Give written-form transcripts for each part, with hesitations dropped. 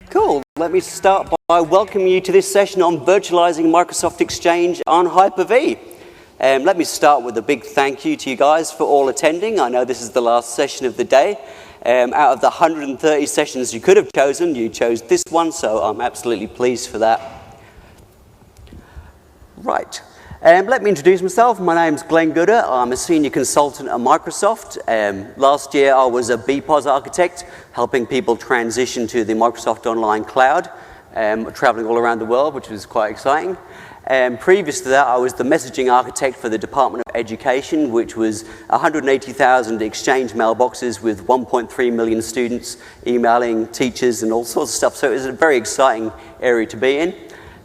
Cool. Let me start by welcoming you to this session on virtualizing Microsoft Exchange on Hyper-V. Let me start with a big thank you to you guys for all attending. I know this is the last session of the day. Out of the 130 sessions you could have chosen, you chose this one, so I'm absolutely pleased for that. Right. Let me introduce myself. My name's Glenn Gooder. I'm a senior consultant at Microsoft. Last year I was a BPOS architect, helping people transition to the Microsoft Online Cloud, traveling all around the world, which was quite exciting. Previous to that, I was the messaging architect for the Department of Education, which was 180,000 Exchange mailboxes with 1.3 million students emailing teachers and all sorts of stuff. So it was a very exciting area to be in.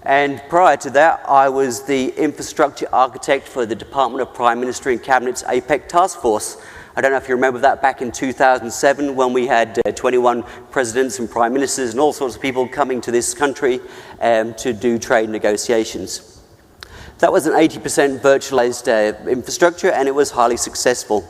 And prior to that, I was the infrastructure architect for the Department of Prime Minister and Cabinet's APEC Task Force. I don't know if you remember that back in 2007 when we had 21 presidents and prime ministers and all sorts of people coming to this country to do trade negotiations. That was an 80% virtualized infrastructure, and it was highly successful.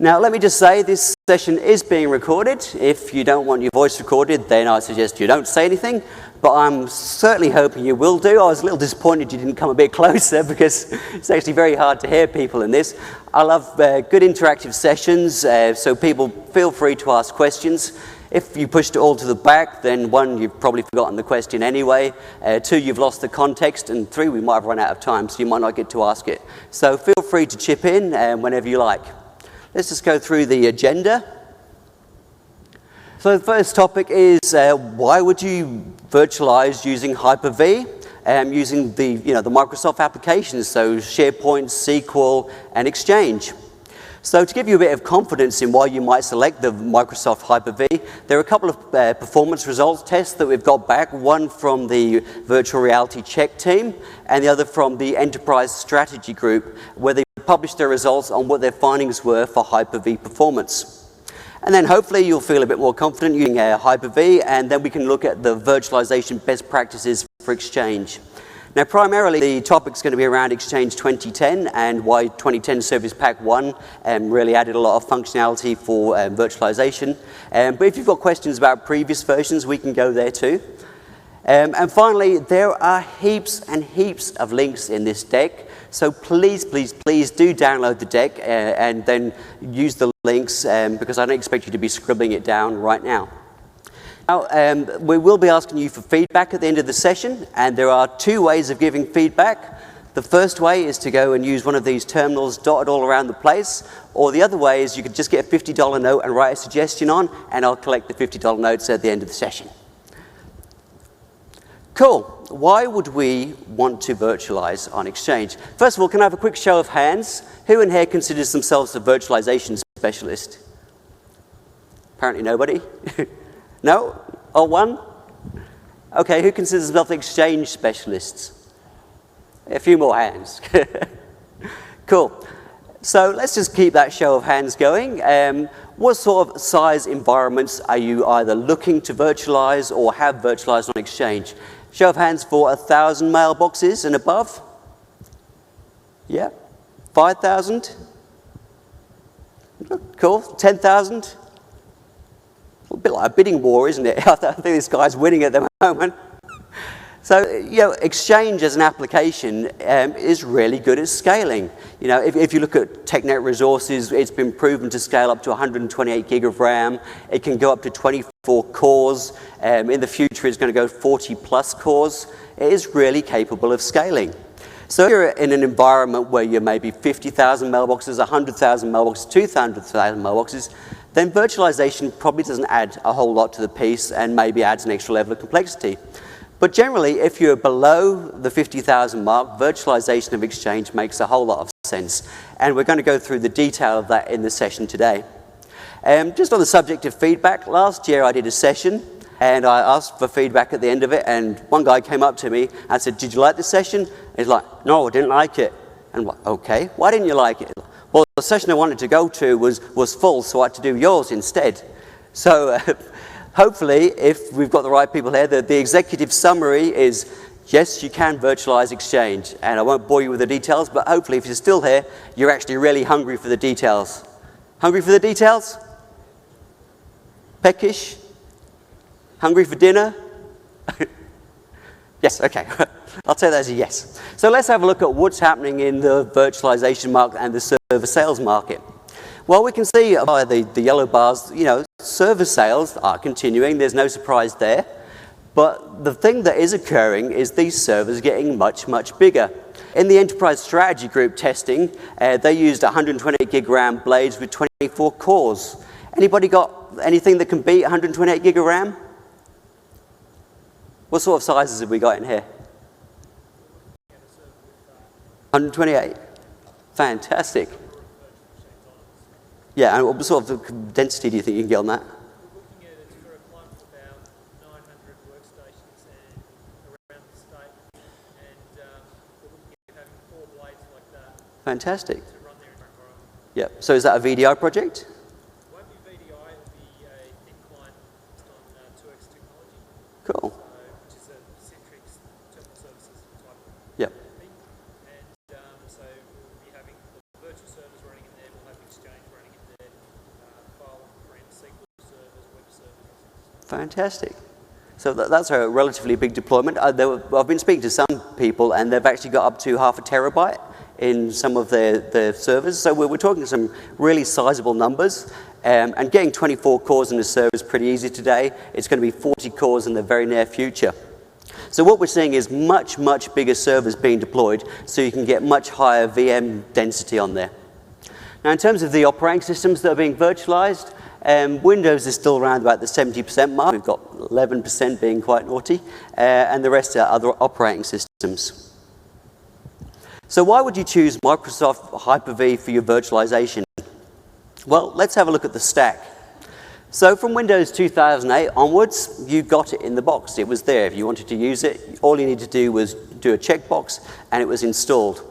Now, let me just say, this session is being recorded. If you don't want your voice recorded, then I suggest you don't say anything. But I'm certainly hoping you will do. I was a little disappointed you didn't come a bit closer because it's actually very hard to hear people in this. I love good interactive sessions, so people feel free to ask questions. If you pushed it all to the back, then one, you've probably forgotten the question anyway. Two, you've lost the context. And three, we might have run out of time, so you might not get to ask it. So feel free to chip in whenever you like. Let's just go through the agenda. So the first topic is why would you virtualize using Hyper-V, using the Microsoft applications, so SharePoint, SQL, and Exchange. So to give you a bit of confidence in why you might select the Microsoft Hyper-V, there are a couple of performance results tests that we've got back, one from the Virtual Reality Check team and the other from the Enterprise Strategy Group, where they published their results on what their findings were for Hyper-V performance. And then hopefully you'll feel a bit more confident using Hyper-V, and then we can look at the virtualization best practices for Exchange. Now, primarily the topic's going to be around Exchange 2010 and why 2010 Service Pack 1 really added a lot of functionality for virtualization. But if you've got questions about previous versions, we can go there too. And finally, there are heaps and heaps of links in this deck. So please, please, please do download the deck and then use the links because I don't expect you to be scribbling it down right now. Now, we will be asking you for feedback at the end of the session, and there are two ways of giving feedback. The first way is to go and use one of these terminals dotted all around the place, or the other way is you could just get a $50 note and write a suggestion on, and I'll collect the $50 notes at the end of the session. Cool. Why would we want to virtualize on Exchange? First of all, can I have a quick show of hands? Who in here considers themselves a virtualization specialist? Apparently nobody. No? Oh, one? Okay, who considers themselves Exchange specialists? A few more hands. Cool. So let's just keep that show of hands going. What sort of size environments are you either looking to virtualize or have virtualized on Exchange? Show of hands for 1,000 mailboxes and above. Yeah. 5,000. Cool. 10,000. A bit like a bidding war, isn't it? I think this guy's winning at the moment. So, Exchange as an application is really good at scaling. If you look at TechNet resources, it's been proven to scale up to 128 gig of RAM. It can go up to 24 cores. In the future, it's going to go 40 plus cores. It is really capable of scaling. So if you're in an environment where you're maybe 50,000 mailboxes, 100,000 mailboxes, 200,000 mailboxes, then virtualization probably doesn't add a whole lot to the piece and maybe adds an extra level of complexity. But generally, if you're below the 50,000 mark, virtualization of Exchange makes a whole lot of sense. And we're going to go through the detail of that in the session today. Just on the subject of feedback, last year I did a session and I asked for feedback at the end of it, and one guy came up to me and said, "Did you like this session?" And he's like, "No, I didn't like it." And I'm like, "Okay, why didn't you like it?" "Well, the session I wanted to go to was full, so I had to do yours instead." So hopefully, if we've got the right people here, the executive summary is, yes, you can virtualize Exchange. And I won't bore you with the details, but hopefully if you're still here, you're actually really hungry for the details. Hungry for the details? Peckish? Hungry for dinner? Yes, okay. I'll take that as a yes. So let's have a look at what's happening in the virtualization market and the server sales market. Well, we can see by the yellow bars, server sales are continuing. There's no surprise there. But the thing that is occurring is these servers are getting much, much bigger. In the enterprise strategy group testing, they used 128 gig RAM blades with 24 cores. Anybody got anything that can beat 128 gig of RAM? What sort of sizes have we got in here? 128. Fantastic. Yeah, and what sort of density do you think you can get on that? We're looking at it for a client of about 900 workstations and around the state. And we're looking at having 4 blades like that. Fantastic. To run their environment. Yeah. So is that a VDI project? It won't be VDI, it'll be a thin client based on 2X technology. Cool. Which is a Citrix terminal services type of Yep. thing. And so we'll be having the virtual servers running in there, we'll have Exchange running in there, file on-prem, SQL servers, web servers. Fantastic. So that's a relatively big deployment. I've been speaking to some people, and they've actually got up to half a terabyte in some of their servers. So we're talking some really sizable numbers. And getting 24 cores in a server is pretty easy today. It's going to be 40 cores in the very near future. So what we're seeing is much, much bigger servers being deployed, so you can get much higher VM density on there. Now, in terms of the operating systems that are being virtualized, Windows is still around about the 70% mark. We've got 11% being quite naughty, and the rest are other operating systems. So why would you choose Microsoft Hyper-V for your virtualization? Well, let's have a look at the stack. So from Windows 2008 onwards, you got it in the box. It was there. If you wanted to use it, all you needed to do was do a checkbox, and it was installed.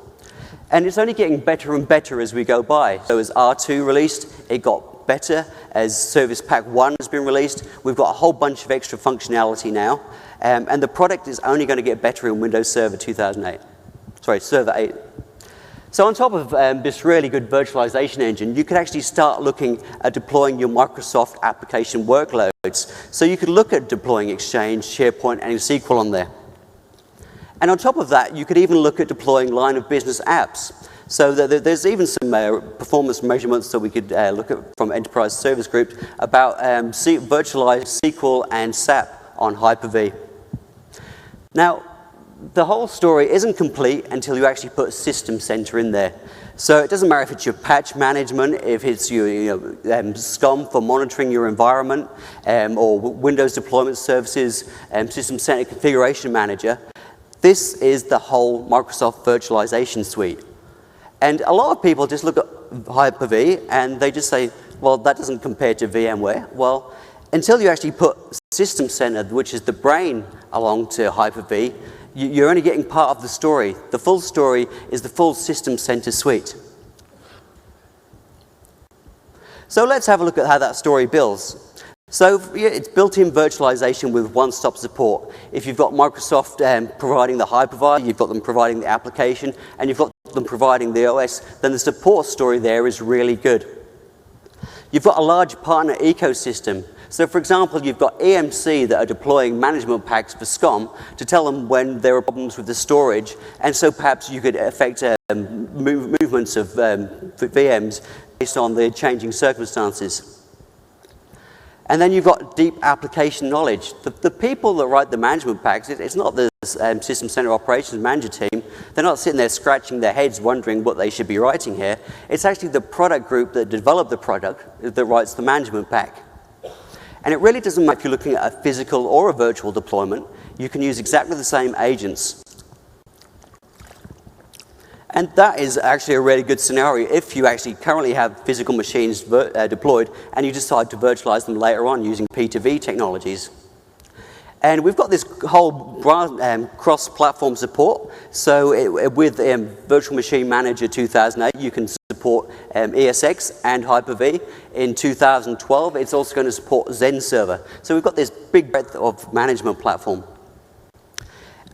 And it's only getting better and better as we go by. So as R2 released, it got better. As Service Pack 1 has been released, we've got a whole bunch of extra functionality now. And the product is only going to get better in Windows Server 2008. Sorry, Server 8. So on top of this really good virtualization engine, you could actually start looking at deploying your Microsoft application workloads. So you could look at deploying Exchange, SharePoint, and SQL on there. And on top of that, you could even look at deploying line of business apps. So there's even some performance measurements that we could look at from Enterprise Service Group about virtualized SQL and SAP on Hyper-V. Now, the whole story isn't complete until you actually put System Center in there. So it doesn't matter if it's your patch management, if it's your SCOM for monitoring your environment, or Windows deployment services, System Center Configuration Manager. This is the whole Microsoft virtualization suite. And a lot of people just look at Hyper-V and they just say, well, that doesn't compare to VMware. Well, until you actually put System Center, which is the brain, along to Hyper-V, you're only getting part of the story. The full story is the full System Center suite. So let's have a look at how that story builds. So it's built-in virtualization with one-stop support. If you've got Microsoft providing the hypervisor, you've got them providing the application, and you've got them providing the OS, then the support story there is really good. You've got a large partner ecosystem. So for example, you've got EMC that are deploying management packs for SCOM to tell them when there are problems with the storage, and so perhaps you could affect movements of VMs based on the changing circumstances. And then you've got deep application knowledge. The people that write the management packs, it's not the System Center Operations Manager team. They're not sitting there scratching their heads wondering what they should be writing here. It's actually the product group that developed the product that writes the management pack. And it really doesn't matter if you're looking at a physical or a virtual deployment. You can use exactly the same agents. And that is actually a really good scenario if you actually currently have physical machines deployed and you decide to virtualize them later on using P2V technologies. And we've got this whole cross-platform support. So with Virtual Machine Manager 2008, you can support ESX and Hyper-V. In 2012, it's also going to support Zen Server. So we've got this big breadth of management platform.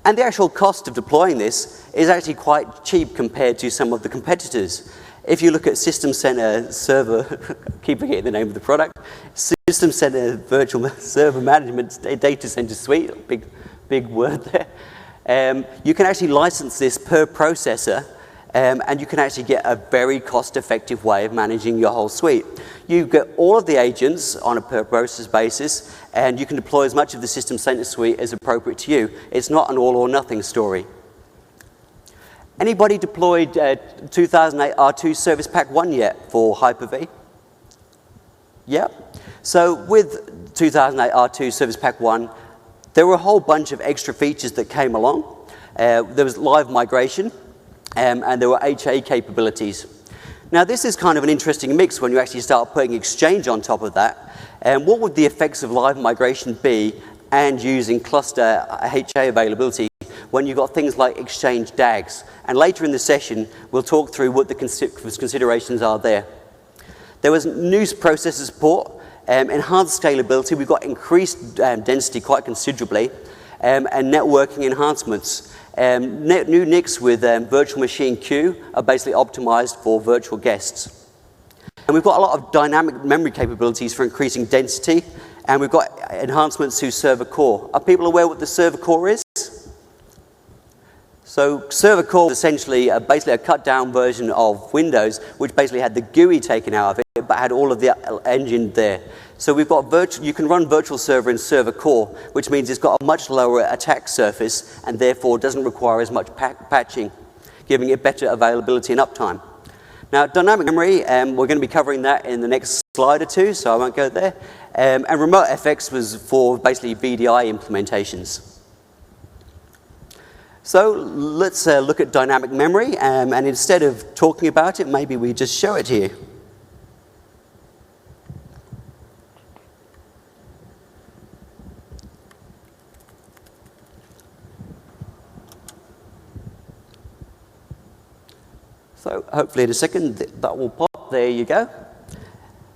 And the actual cost of deploying this is actually quite cheap compared to some of the competitors. If you look at System Center Server, keep forgetting the name of the product, System System Center Virtual Server Management Data Center Suite, big word there. You can actually license this per processor, and you can actually get a very cost-effective way of managing your whole suite. You get all of the agents on a per process basis, and you can deploy as much of the System Center Suite as appropriate to you. It's not an all or nothing story. Anybody deployed 2008 R2 Service Pack 1 yet for Hyper-V? Yep. So with 2008 R2 Service Pack 1, there were a whole bunch of extra features that came along. There was live migration, and there were HA capabilities. Now this is kind of an interesting mix when you actually start putting Exchange on top of that. What would the effects of live migration be and using cluster HA availability when you've got things like Exchange DAGs? And later in the session, we'll talk through what the considerations are there. There was new processor support, enhanced scalability. We've got increased density quite considerably, and networking enhancements. New NICs with virtual machine queue are basically optimized for virtual guests. And we've got a lot of dynamic memory capabilities for increasing density, and we've got enhancements to server core. Are people aware what the server core is? So server core is essentially basically a cut-down version of Windows, which basically had the GUI taken out of it, but had all of the engine there. So we've got you can run virtual server in server core, which means it's got a much lower attack surface and therefore doesn't require as much patching, giving it better availability and uptime. Now, dynamic memory, we're going to be covering that in the next slide or two, so I won't go there. And remote FX was for basically VDI implementations. So let's look at dynamic memory, and instead of talking about it, maybe we just show it to you. So hopefully in a second that will pop. There you go.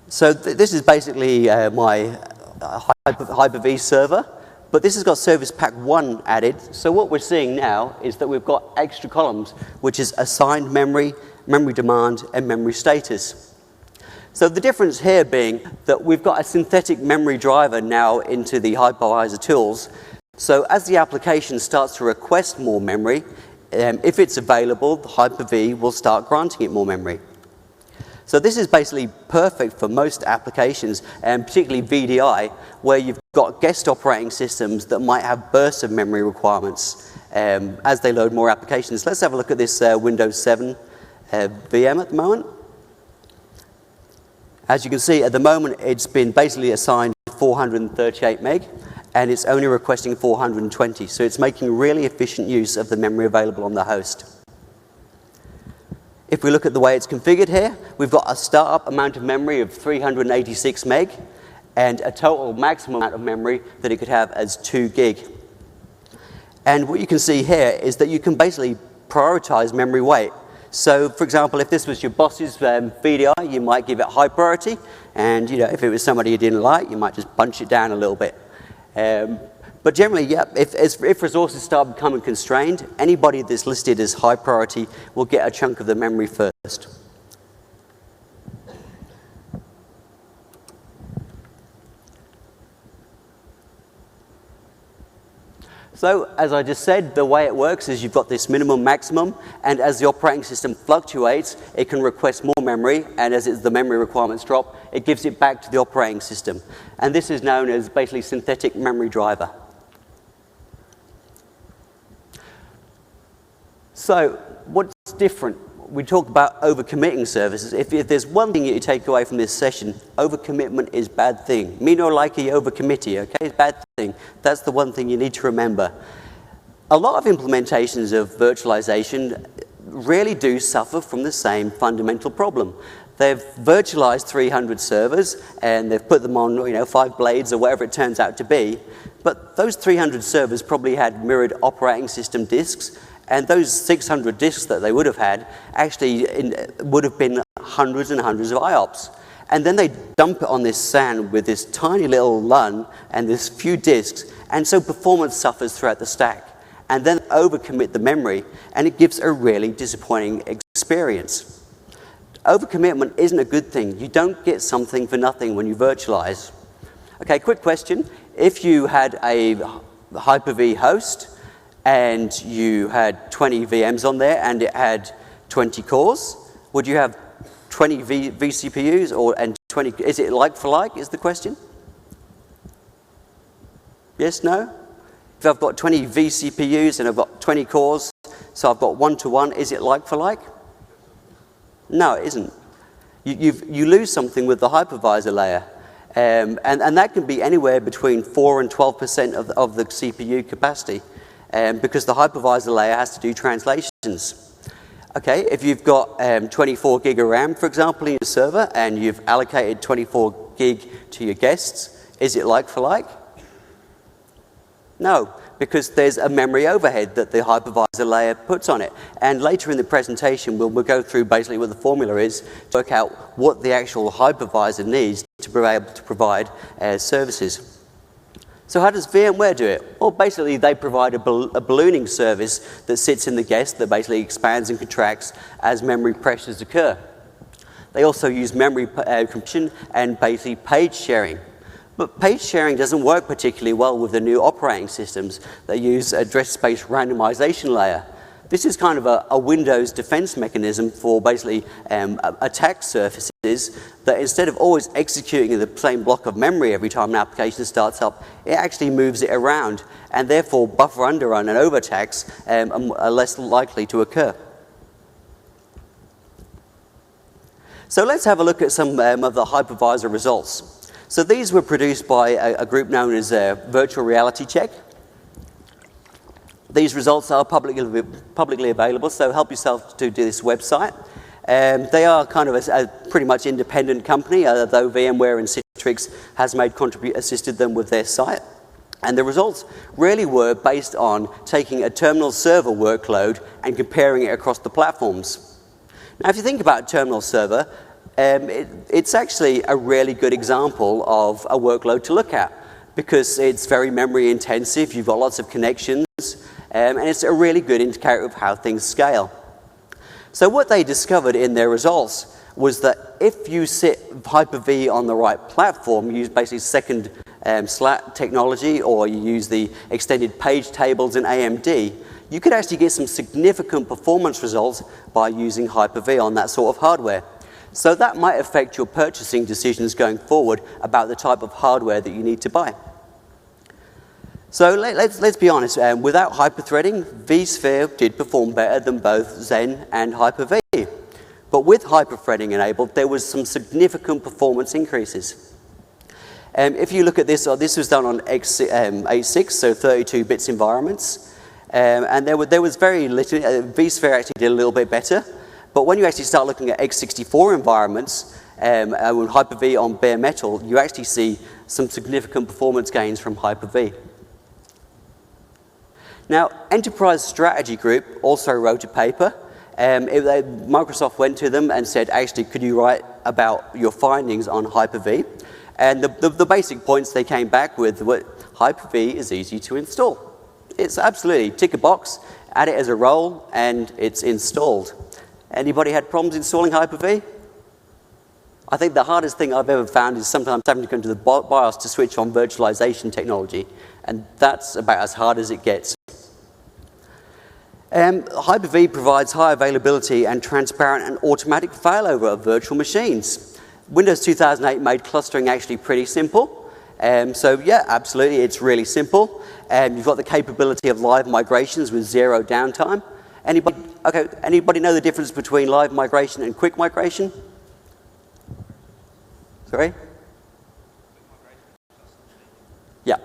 So this is basically my Hyper-V server. But this has got Service Pack 1 added. So what we're seeing now is that we've got extra columns, which is assigned memory, memory demand, and memory status. So the difference here being that we've got a synthetic memory driver now into the hypervisor tools. So as the application starts to request more memory, if it's available, the Hyper-V will start granting it more memory. So this is basically perfect for most applications, and particularly VDI, where you've got guest operating systems that might have bursts of memory requirements as they load more applications. Let's have a look at this Windows 7 VM at the moment. As you can see, at the moment, it's been basically assigned 438 meg, and it's only requesting 420. So it's making really efficient use of the memory available on the host. If we look at the way it's configured here, we've got a startup amount of memory of 386 meg and a total maximum amount of memory that it could have as 2 gig. And what you can see here is that you can basically prioritize memory weight. So, for example, if this was your boss's VDI, you might give it high priority, and if it was somebody you didn't like, you might just bunch it down a little bit. But generally, yeah, if resources start becoming constrained, anybody that's listed as high priority will get a chunk of the memory first. So, as I just said, the way it works is you've got this minimum maximum, and as the operating system fluctuates, it can request more memory, and as the memory requirements drop, it gives it back to the operating system. And this is known as basically synthetic memory driver. So, what's different? We talked about overcommitting services. If there's one thing you take away from this session, overcommitment is a bad thing. Me no like a overcommittee, okay? It's a bad thing. That's the one thing you need to remember. A lot of implementations of virtualization really do suffer from the same fundamental problem. They've virtualized 300 servers, and they've put them on 5 blades or whatever it turns out to be. But those 300 servers probably had mirrored operating system disks, and those 600 disks that they would have had actually would have been hundreds and hundreds of IOPS. And then they dump it on this SAN with this tiny little LUN and this few disks, and so performance suffers throughout the stack. And then overcommit the memory, and it gives a really disappointing experience. Overcommitment isn't a good thing. You don't get something for nothing when you virtualize. Okay, quick question. If you had a Hyper-V host and you had 20 VMs on there and it had 20 cores, would you have 20 vCPUs and 20, is it like for like, is the question? Yes, no? If I've got 20 vCPUs and I've got 20 cores, so I've got 1-to-1, is it like for like? No, it isn't. You lose something with the hypervisor layer. And that can be anywhere between 4 and 12% of the CPU capacity because the hypervisor layer has to do translations. Okay, if you've got 24 gig of RAM, for example, in your server, and you've allocated 24 gig to your guests, is it like for like? No, because there's a memory overhead that the hypervisor layer puts on it. And later in the presentation, we'll go through basically what the formula is to work out what the actual hypervisor needs to be able to provide services. So how does VMware do it? Well, basically, they provide a ballooning service that sits in the guest that basically expands and contracts as memory pressures occur. They also use memory compression and basically page sharing. But page sharing doesn't work particularly well with the new operating systems. They use address space randomization layer. This is kind of a Windows defense mechanism for basically attack surfaces that instead of always executing the same block of memory every time an application starts up, it actually moves it around, and therefore buffer underrun and overtax are less likely to occur. So let's have a look at some of the hypervisor results. So these were produced by a group known as Virtual Reality Check. These results are publicly available, so help yourself to do this website. They are kind of a pretty much independent company, though VMware and Citrix has assisted them with their site. And the results really were based on taking a terminal server workload and comparing it across the platforms. Now, if you think about terminal server, it's actually a really good example of a workload to look at because it's very memory intensive, you've got lots of connections, and it's a really good indicator of how things scale. So what they discovered in their results was that if you sit Hyper-V on the right platform, you use basically second SLAT technology, or you use the extended page tables in AMD, you could actually get some significant performance results by using Hyper-V on that sort of hardware. So that might affect your purchasing decisions going forward about the type of hardware that you need to buy. So let's be honest, without hyperthreading, vSphere did perform better than both Xen and Hyper-V. But with hyperthreading enabled, there was some significant performance increases. If you look at this, this was done on x86, so 32 bits environments. And there was very little, vSphere actually did a little bit better. But when you actually start looking at x64 environments, with Hyper-V on bare metal, you actually see some significant performance gains from Hyper-V. Now, Enterprise Strategy Group also wrote a paper. Microsoft went to them and said, actually, could you write about your findings on Hyper-V? And the basic points they came back with were Hyper-V is easy to install. It's absolutely, tick a box, add it as a role, and it's installed. Anybody had problems installing Hyper-V? I think the hardest thing I've ever found is sometimes having to go into the BIOS to switch on virtualization technology, and that's about as hard as it gets. Hyper-V provides high availability and transparent and automatic failover of virtual machines. Windows 2008 made clustering actually pretty simple. So yeah, absolutely, it's really simple. You've got the capability of live migrations with zero downtime. Anybody know the difference between live migration and quick migration? Sorry? Yeah.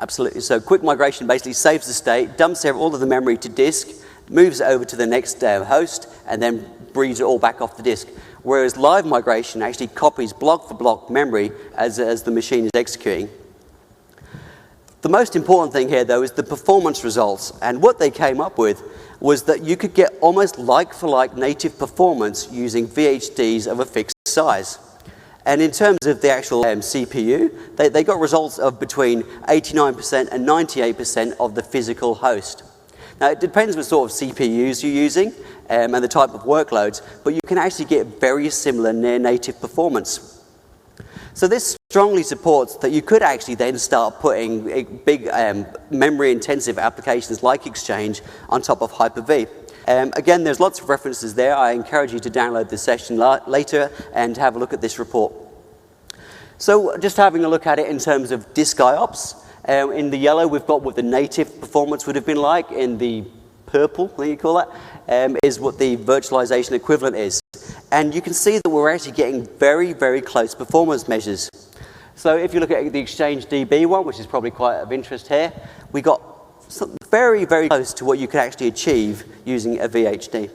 Absolutely. So quick migration basically saves the state, dumps all of the memory to disk, moves it over to the next host, and then reads it all back off the disk. Whereas live migration actually copies block for block memory as the machine is executing. The most important thing here, though, is the performance results. And what they came up with was that you could get almost like-for-like native performance using VHDs of a fixed size. And in terms of the actual CPU, they got results of between 89% and 98% of the physical host. Now, it depends what sort of CPUs you're using and the type of workloads, but you can actually get very similar near-native performance. So this strongly supports that you could actually then start putting big memory-intensive applications like Exchange on top of Hyper-V. Again, there's lots of references there. I encourage you to download this session later and have a look at this report. So just having a look at it in terms of disk IOPS. In the yellow, we've got what the native performance would have been like. In the purple, what you call that, is what the virtualization equivalent is. And you can see that we're actually getting very, very close performance measures. So if you look at the Exchange DB one, which is probably quite of interest here, we got very, very close to what you could actually achieve using a VHD.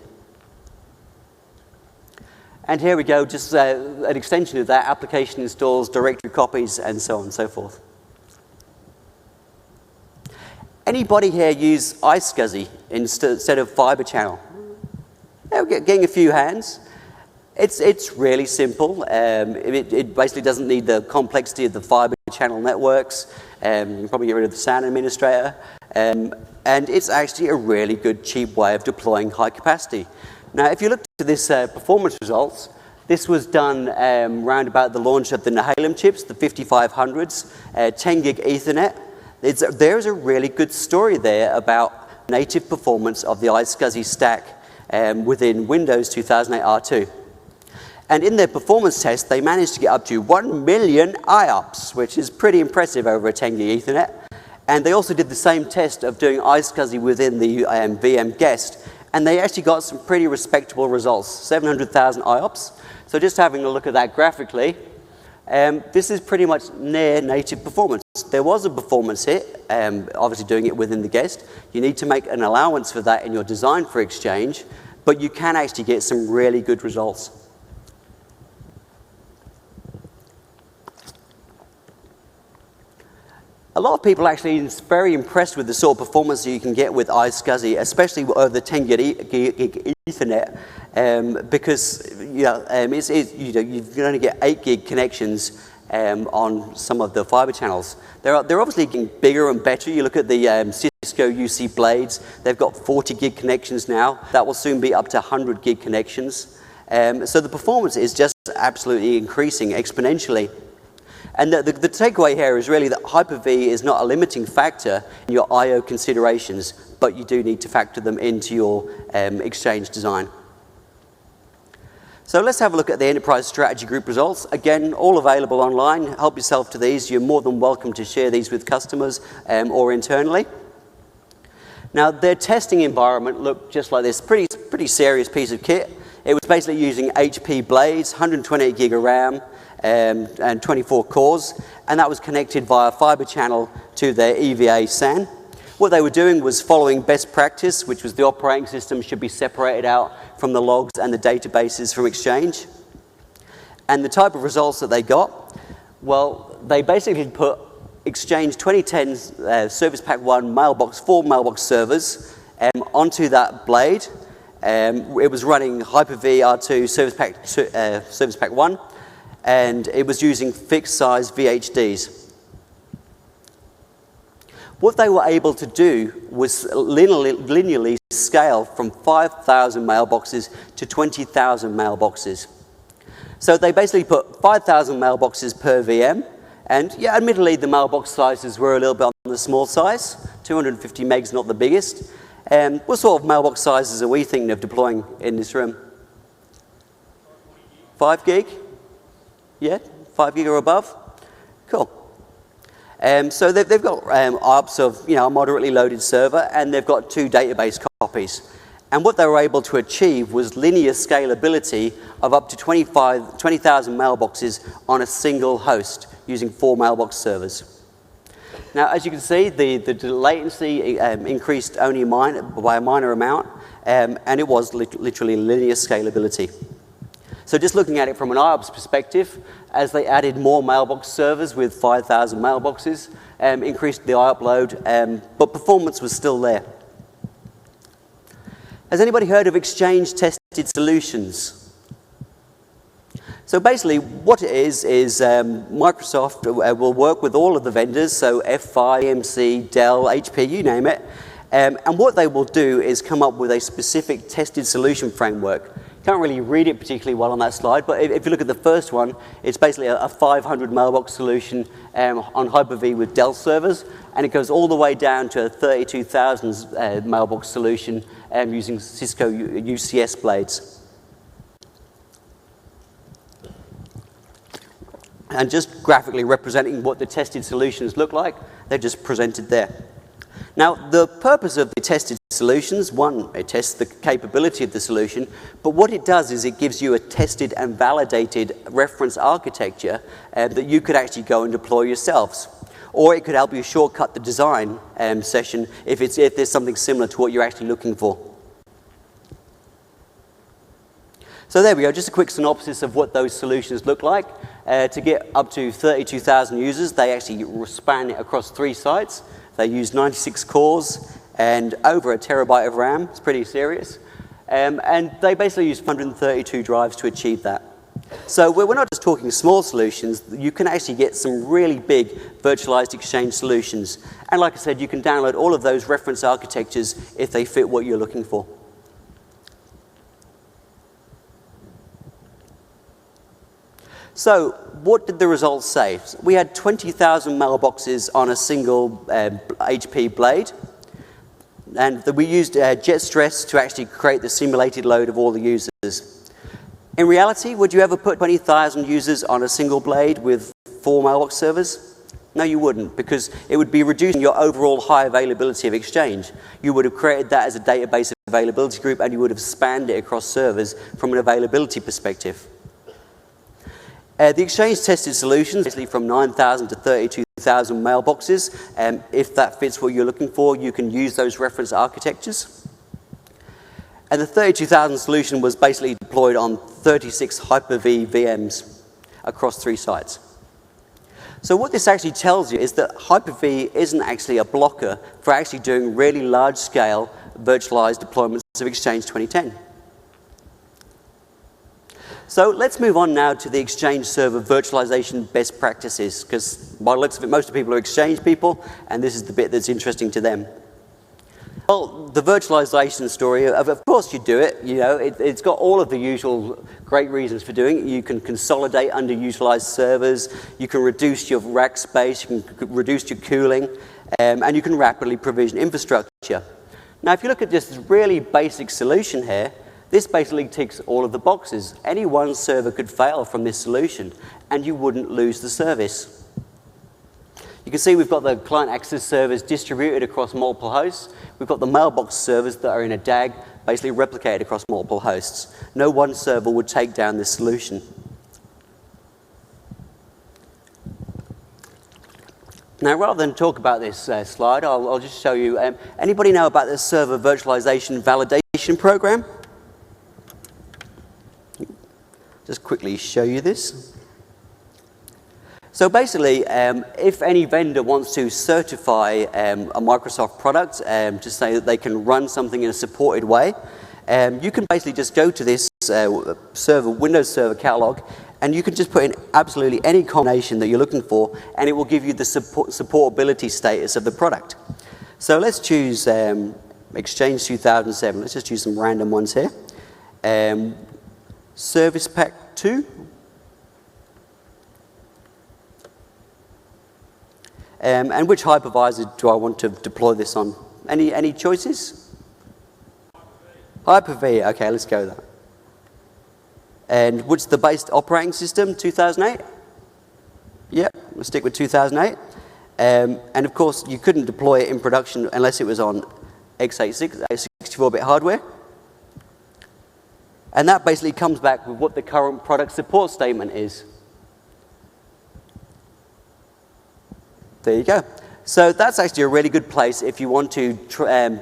And here we go, just an extension of that, application installs, directory copies, and so on and so forth. Anybody here use iSCSI instead of fiber channel? Yeah, we're getting a few hands. It's really simple. It basically doesn't need the complexity of the fiber channel networks. You can probably get rid of the SAN administrator. And it's actually a really good, cheap way of deploying high capacity. Now, if you look at this performance results, this was done around about the launch of the Nehalem chips, the 5500s, 10 gig Ethernet. There's a really good story there about native performance of the iSCSI stack within Windows 2008 R2. And in their performance test, they managed to get up to 1 million IOPS, which is pretty impressive over a 10 gig Ethernet. And they also did the same test of doing iSCSI within the VM guest, and they actually got some pretty respectable results, 700,000 IOPS. So just having a look at that graphically, this is pretty much near native performance. There was a performance hit, obviously doing it within the guest. You need to make an allowance for that in your design for Exchange, but you can actually get some really good results. A lot of people actually are very impressed with the sort of performance that you can get with iSCSI, especially over the 10 gig Ethernet, because you can only get 8 gig connections on some of the fiber channels. They're obviously getting bigger and better. You look at the Cisco UC Blades, they've got 40 gig connections now. That will soon be up to 100 gig connections. So the performance is just absolutely increasing exponentially. And the takeaway here is really that Hyper-V is not a limiting factor in your I/O considerations, but you do need to factor them into your Exchange design. So let's have a look at the Enterprise Strategy Group results. Again, all available online. Help yourself to these. You're more than welcome to share these with customers or internally. Now, their testing environment looked just like this. Pretty serious piece of kit. It was basically using HP blades, 128 gig of RAM, and 24 cores, and that was connected via fiber channel to their EVA SAN. What they were doing was following best practice, which was the operating system should be separated out from the logs and the databases from Exchange. And the type of results that they got, well, they basically put Exchange 2010 Service Pack 1 mailbox, 4 mailbox servers onto that blade. It was running Hyper-V R2 Service Pack 1, and it was using fixed size VHDs. What they were able to do was linearly scale from 5,000 mailboxes to 20,000 mailboxes. So they basically put 5,000 mailboxes per VM, and yeah, admittedly the mailbox sizes were a little bit on the small size, 250 megs, not the biggest. What sort of mailbox sizes are we thinking of deploying in this room? 5 gig? Yeah, 5 gig or above? Cool. So they've got IOPS of a moderately loaded server, and they've got 2 database copies. And what they were able to achieve was linear scalability of up to 20,000 mailboxes on a single host using 4 mailbox servers. Now, as you can see, the latency increased only by a minor amount, and it was literally linear scalability. So just looking at it from an IOPS perspective, as they added more mailbox servers with 5,000 mailboxes, increased the IOP load, but performance was still there. Has anybody heard of Exchange Tested Solutions? So basically, what it is Microsoft will work with all of the vendors, so F5, EMC, Dell, HP, you name it, and what they will do is come up with a specific tested solution framework. Can't really read it particularly well on that slide, but if you look at the first one, it's basically a 500 mailbox solution on Hyper-V with Dell servers, and it goes all the way down to a 32,000 mailbox solution using Cisco UCS blades. And just graphically representing what the tested solutions look like, they're just presented there. Now, the purpose of the tested solutions, one, it tests the capability of the solution, but what it does is it gives you a tested and validated reference architecture that you could actually go and deploy yourselves. Or it could help you shortcut the design session if there's something similar to what you're actually looking for. So there we go, just a quick synopsis of what those solutions look like. To get up to 32,000 users, they actually span it across 3 sites. They use 96 cores and over 1 terabyte of RAM. It's pretty serious. And they basically use 132 drives to achieve that. So we're not just talking small solutions. You can actually get some really big virtualized Exchange solutions. And like I said, you can download all of those reference architectures if they fit what you're looking for. So what did the results say? We had 20,000 mailboxes on a single HP blade. And we used jet stress to actually create the simulated load of all the users. In reality, would you ever put 20,000 users on a single blade with 4 mailbox servers? No, you wouldn't, because it would be reducing your overall high availability of Exchange. You would have created that as a database availability group, and you would have spanned it across servers from an availability perspective. The Exchange tested solutions, basically from 9,000 to 32,000 mailboxes. If that fits what you're looking for, you can use those reference architectures. And the 32,000 solution was basically deployed on 36 Hyper-V VMs across 3 sites. So what this actually tells you is that Hyper-V isn't actually a blocker for actually doing really large-scale virtualized deployments of Exchange 2010. So let's move on now to the Exchange server virtualization best practices, because by the looks of it, most of the people are Exchange people, and this is the bit that's interesting to them. Well, the virtualization story, of course you do it. You know, it's got all of the usual great reasons for doing it. You can consolidate underutilized servers, you can reduce your rack space, you can reduce your cooling, and you can rapidly provision infrastructure. Now, if you look at this really basic solution here, this basically ticks all of the boxes. Any one server could fail from this solution, and you wouldn't lose the service. You can see we've got the client access servers distributed across multiple hosts. We've got the mailbox servers that are in a DAG, basically replicated across multiple hosts. No one server would take down this solution. Now, rather than talk about this slide, I'll just show you. Anybody know about the server virtualization validation program? Just quickly show you this. So basically, if any vendor wants to certify a Microsoft product to say that they can run something in a supported way, you can basically just go to this Windows Server catalog, and you can just put in absolutely any combination that you're looking for, and it will give you the supportability status of the product. So let's choose Exchange 2007. Let's just choose some random ones here. Service Pack 2. And which hypervisor do I want to deploy this on? Any choices? Hyper-V. Okay, let's go there. And what's the base operating system? 2008? Yep, we'll stick with 2008. And of course, you couldn't deploy it in production unless it was on x86, 64-bit hardware. And that basically comes back with what the current product support statement is. There you go. So that's actually a really good place if you want to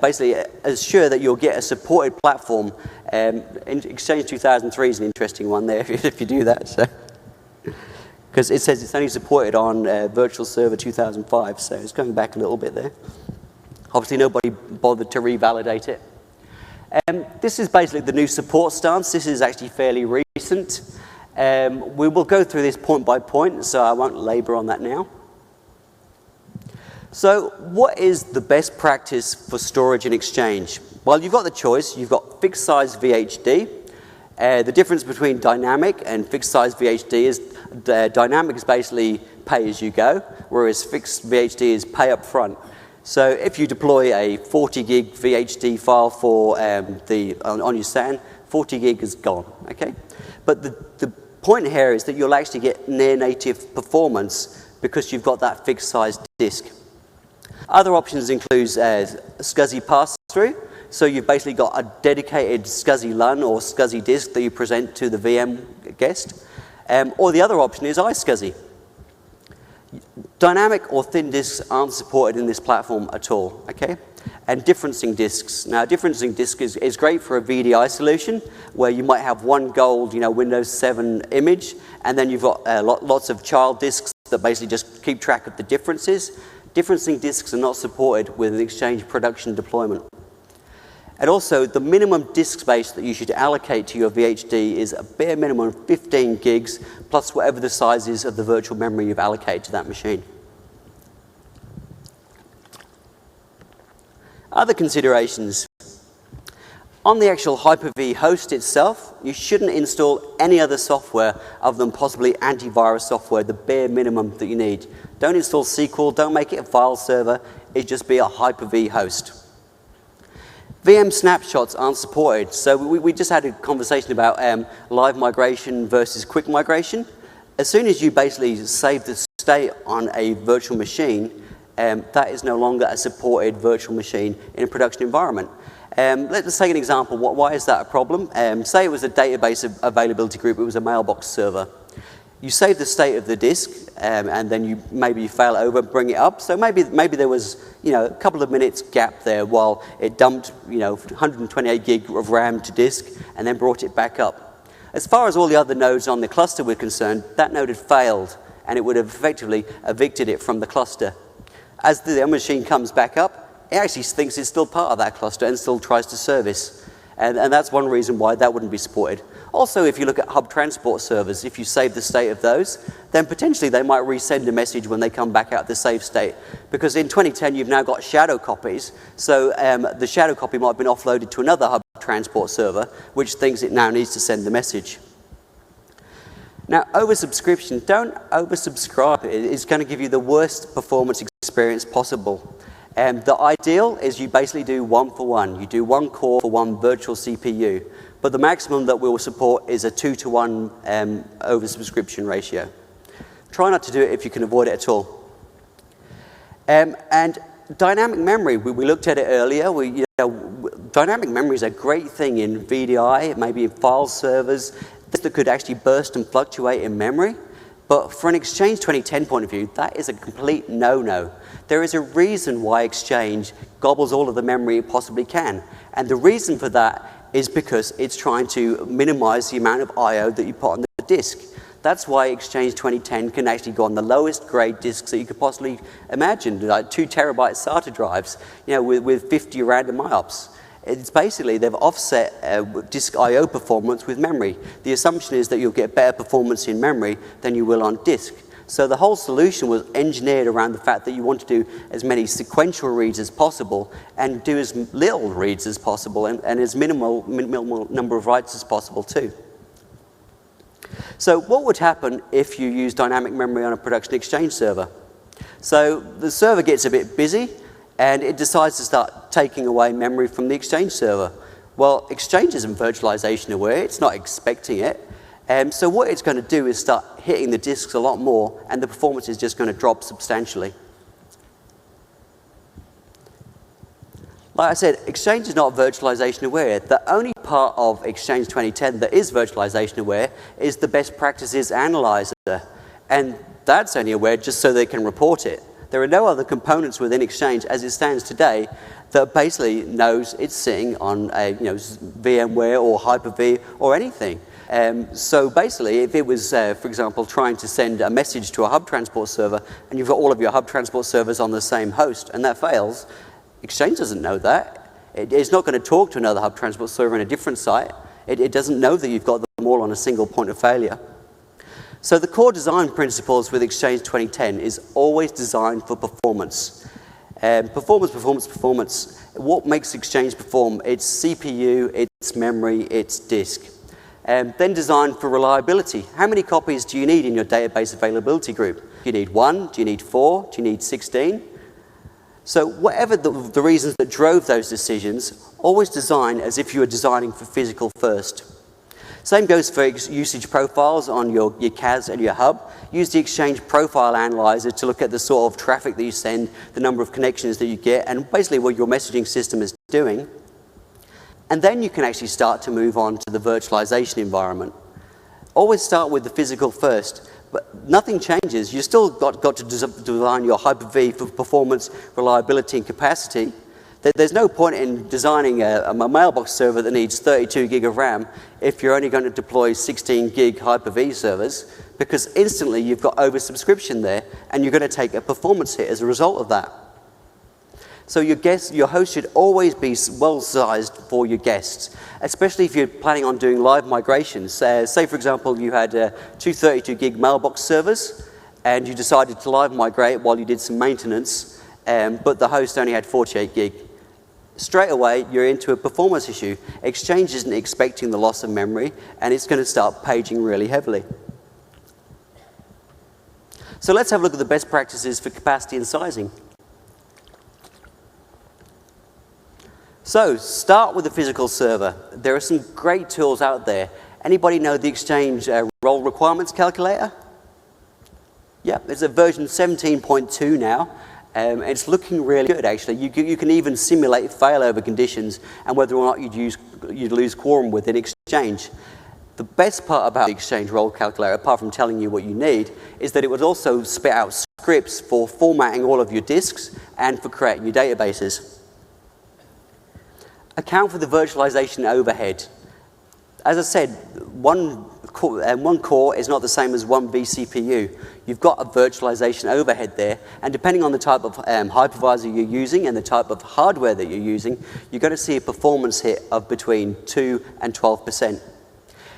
basically assure that you'll get a supported platform. Exchange 2003 is an interesting one there if you do that. Because it says it's only supported on Virtual Server 2005, so it's going back a little bit there. Obviously, nobody bothered to revalidate it. This is basically the new support stance. This is actually fairly recent. We will go through this point by point, so I won't labor on that now. So what is the best practice for storage and Exchange? Well, you've got the choice. You've got fixed size VHD. The difference between dynamic and fixed size VHD is dynamic is basically pay as you go, whereas fixed VHD is pay up front. So if you deploy a 40 gig VHD file for on your SAN, 40 gig is gone, okay? But the point here is that you'll actually get near native performance because you've got that fixed size disk. Other options include SCSI pass-through. So you've basically got a dedicated SCSI LUN or SCSI disk that you present to the VM guest. Or the other option is iSCSI. Dynamic or thin disks aren't supported in this platform at all, okay? And differencing disks. Now, differencing disk is great for a VDI solution where you might have one gold, Windows 7 image, and then you've got lots of child disks that basically just keep track of the differences. Differencing disks are not supported with an Exchange production deployment. And also, the minimum disk space that you should allocate to your VHD is a bare minimum of 15 gigs, plus whatever the size is of the virtual memory you've allocated to that machine. Other considerations. On the actual Hyper-V host itself, you shouldn't install any other software other than possibly antivirus software, the bare minimum that you need. Don't install SQL, don't make it a file server, it just be a Hyper-V host. VM snapshots aren't supported, so we just had a conversation about live migration versus quick migration. As soon as you basically save the state on a virtual machine, that is no longer a supported virtual machine in a production environment. Let's take an example. Why is that a problem? Say it was a database availability group, it was a mailbox server. You save the state of the disk, and then maybe you fail over, bring it up. So maybe there was a couple of minutes gap there while it dumped 128 gig of RAM to disk and then brought it back up. As far as all the other nodes on the cluster were concerned, that node had failed, and it would have effectively evicted it from the cluster. As the machine comes back up, it actually thinks it's still part of that cluster and still tries to service. And that's one reason why that wouldn't be supported. Also, if you look at hub transport servers, if you save the state of those, then potentially they might resend a message when they come back out of the save state. Because in 2010, you've now got shadow copies. So the shadow copy might have been offloaded to another hub transport server, which thinks it now needs to send the message. Now, oversubscription, don't oversubscribe. It's going to give you the worst performance experience possible. The ideal is you basically do 1-for-1. You do one core for one virtual CPU. But the maximum that we'll support is a 2-to-1 oversubscription ratio. Try not to do it if you can avoid it at all. And dynamic memory, we looked at it earlier. Dynamic memory is a great thing in VDI, maybe in file servers, that could actually burst and fluctuate in memory. But for an Exchange 2010 point of view, that is a complete no-no. There is a reason why Exchange gobbles all of the memory it possibly can. And the reason for that is because it's trying to minimize the amount of I/O that you put on the disk. That's why Exchange 2010 can actually go on the lowest grade disks that you could possibly imagine, like 2 terabyte SATA drives, with 50 random IOPS. It's basically, they've offset disk I/O performance with memory. The assumption is that you'll get better performance in memory than you will on disk. So the whole solution was engineered around the fact that you want to do as many sequential reads as possible and do as little reads as possible and as minimal number of writes as possible too. So what would happen if you use dynamic memory on a production Exchange server? So the server gets a bit busy and it decides to start taking away memory from the Exchange server. Well, Exchange isn't virtualization aware, it's not expecting it. So what it's going to do is start hitting the disks a lot more, and the performance is just going to drop substantially. Like I said, Exchange is not virtualization aware. The only part of Exchange 2010 that is virtualization aware is the best practices analyzer. And that's only aware just so they can report it. There are no other components within Exchange as it stands today that basically knows it's sitting on a VMware or Hyper-V or anything. So basically, if it was, for example, trying to send a message to a hub transport server and you've got all of your hub transport servers on the same host and that fails, Exchange doesn't know that. It's not going to talk to another hub transport server in a different site. It doesn't know that you've got them all on a single point of failure. So the core design principles with Exchange 2010 is always designed for performance. Performance. What makes Exchange perform? It's CPU, it's memory, it's disk. Then design for reliability. How many copies do you need in your database availability group? Do you need 1? Do you need 4? Do you need 16? So whatever the reasons that drove those decisions, always design as if you were designing for physical first. Same goes for usage profiles on your CAS and your hub. Use the Exchange Profile Analyzer to look at the sort of traffic that you send, the number of connections that you get, and basically what your messaging system is doing. And then you can actually start to move on to the virtualization environment. Always start with the physical first, but nothing changes. You still got to design your Hyper-V for performance, reliability, and capacity. There's no point in designing a mailbox server that needs 32 gig of RAM if you're only going to deploy 16 gig Hyper-V servers, because instantly you've got oversubscription there, and you're going to take a performance hit as a result of that. So your host should always be well-sized for your guests, especially if you're planning on doing live migrations. Say, for example, you had two 32 gig mailbox servers, and you decided to live migrate while you did some maintenance, but the host only had 48 gig. Straight away, you're into a performance issue. Exchange isn't expecting the loss of memory, and it's going to start paging really heavily. So let's have a look at the best practices for capacity and sizing. So start with the physical server. There are some great tools out there. Anybody know the Exchange role requirements calculator? Yeah, it's a version 17.2 now. It's looking really good, actually. You can even simulate failover conditions and whether or not you'd lose quorum within Exchange. The best part about the Exchange role calculator, apart from telling you what you need, is that it would also spit out scripts for formatting all of your disks and for creating your databases. Account for the virtualization overhead. As I said, one core is not the same as one vCPU. You've got a virtualization overhead there, and depending on the type of hypervisor you're using and the type of hardware that you're using, you're going to see a performance hit of between 2 and 12%.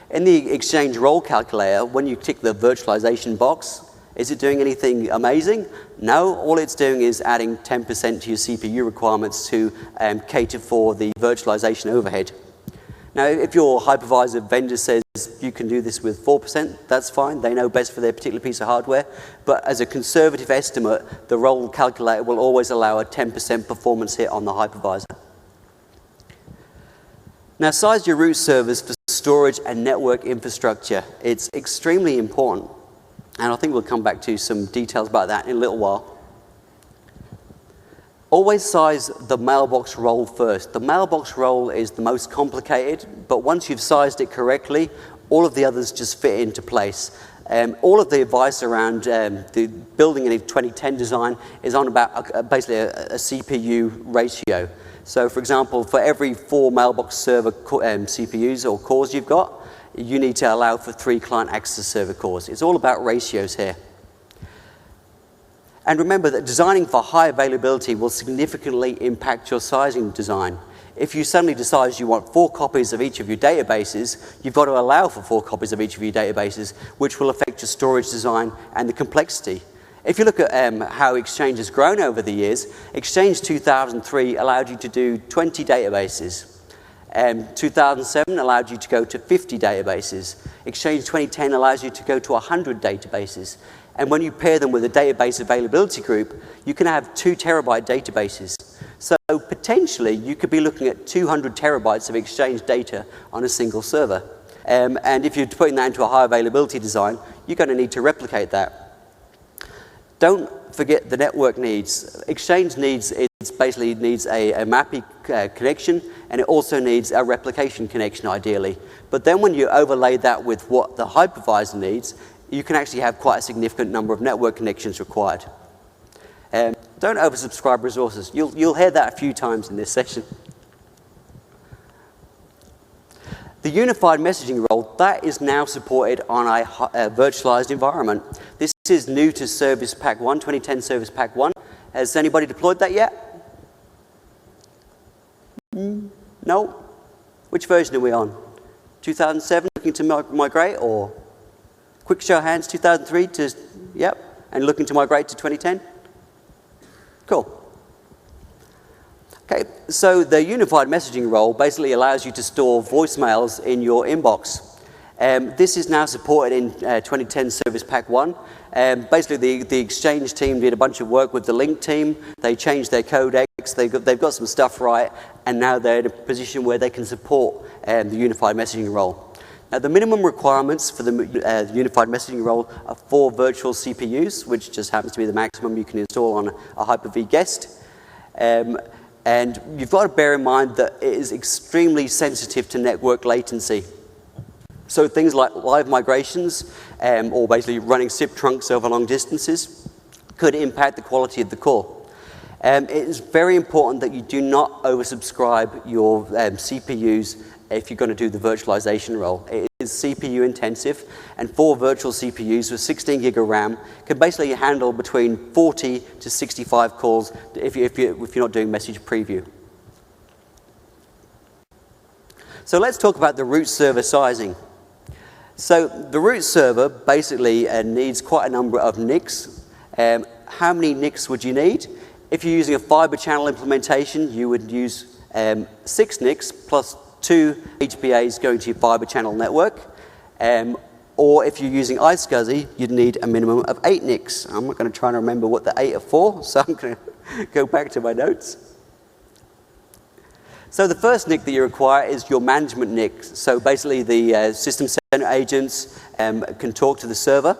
In the Exchange role calculator, when you tick the virtualization box, is it doing anything amazing? No, all it's doing is adding 10% to your CPU requirements to cater for the virtualization overhead. Now, if your hypervisor vendor says you can do this with 4%, that's fine. They know best for their particular piece of hardware. But as a conservative estimate, the role calculator will always allow a 10% performance hit on the hypervisor. Now, size your root servers for storage and network infrastructure. It's extremely important. And I think we'll come back to some details about that in a little while. Always size the mailbox role first. The mailbox role is the most complicated, but once you've sized it correctly, all of the others just fit into place. All of the advice around the building in a 2010 design is on about basically a CPU ratio. So for example, for every 4 mailbox server CPUs or cores you've got, you need to allow for 3 client access server cores. It's all about ratios here. And remember that designing for high availability will significantly impact your sizing design. If you suddenly decide you want 4 copies of each of your databases, you've got to allow for 4 copies of each of your databases, which will affect your storage design and the complexity. If you look at how Exchange has grown over the years, Exchange 2003 allowed you to do 20 databases. 2007 allowed you to go to 50 databases. Exchange 2010 allows you to go to 100 databases. And when you pair them with a database availability group, you can have 2 terabyte databases. So potentially, you could be looking at 200 terabytes of Exchange data on a single server. And if you're putting that into a high availability design, you're going to need to replicate that. Don't forget the network needs. Exchange needs, it basically needs a MAPI connection, and it also needs a replication connection ideally. But then when you overlay that with what the hypervisor needs, you can actually have quite a significant number of network connections required. Don't oversubscribe resources. You'll hear that a few times in this session. The unified messaging role, that is now supported on a virtualized environment. This is new to Service Pack 1, 2010 Service Pack 1. Has anybody deployed that yet? No? Which version are we on? 2007, looking to migrate, or quick show of hands, 2003 to, yep, and looking to migrate to 2010? Cool. Okay, so the unified messaging role basically allows you to store voicemails in your inbox. This is now supported in 2010 Service Pack 1. Basically, the Exchange team did a bunch of work with the Link team. They changed their codecs. They've got some stuff right, and now they're in a position where they can support the unified messaging role. Now, the minimum requirements for the unified messaging role are 4 virtual CPUs, which just happens to be the maximum you can install on a Hyper-V guest. And you've got to bear in mind that it is extremely sensitive to network latency. So things like live migrations, or basically running SIP trunks over long distances, could impact the quality of the core. It is very important that you do not oversubscribe your CPUs if you're going to do the virtualization role. It is CPU intensive, and 4 virtual CPUs with 16 gig of RAM can basically handle between 40 to 65 calls if you're not doing message preview. So let's talk about the root server sizing. So the root server basically needs quite a number of NICs. How many NICs would you need? If you're using a fiber channel implementation, you would use 6 NICs plus 2 HBAs going to your fiber channel network. Or if you're using iSCSI, you'd need a minimum of 8 NICs. I'm not going to try and remember what the 8 are for, so I'm going to go back to my notes. So the first NIC that you require is your management NIC. So basically the system center agents can talk to the server.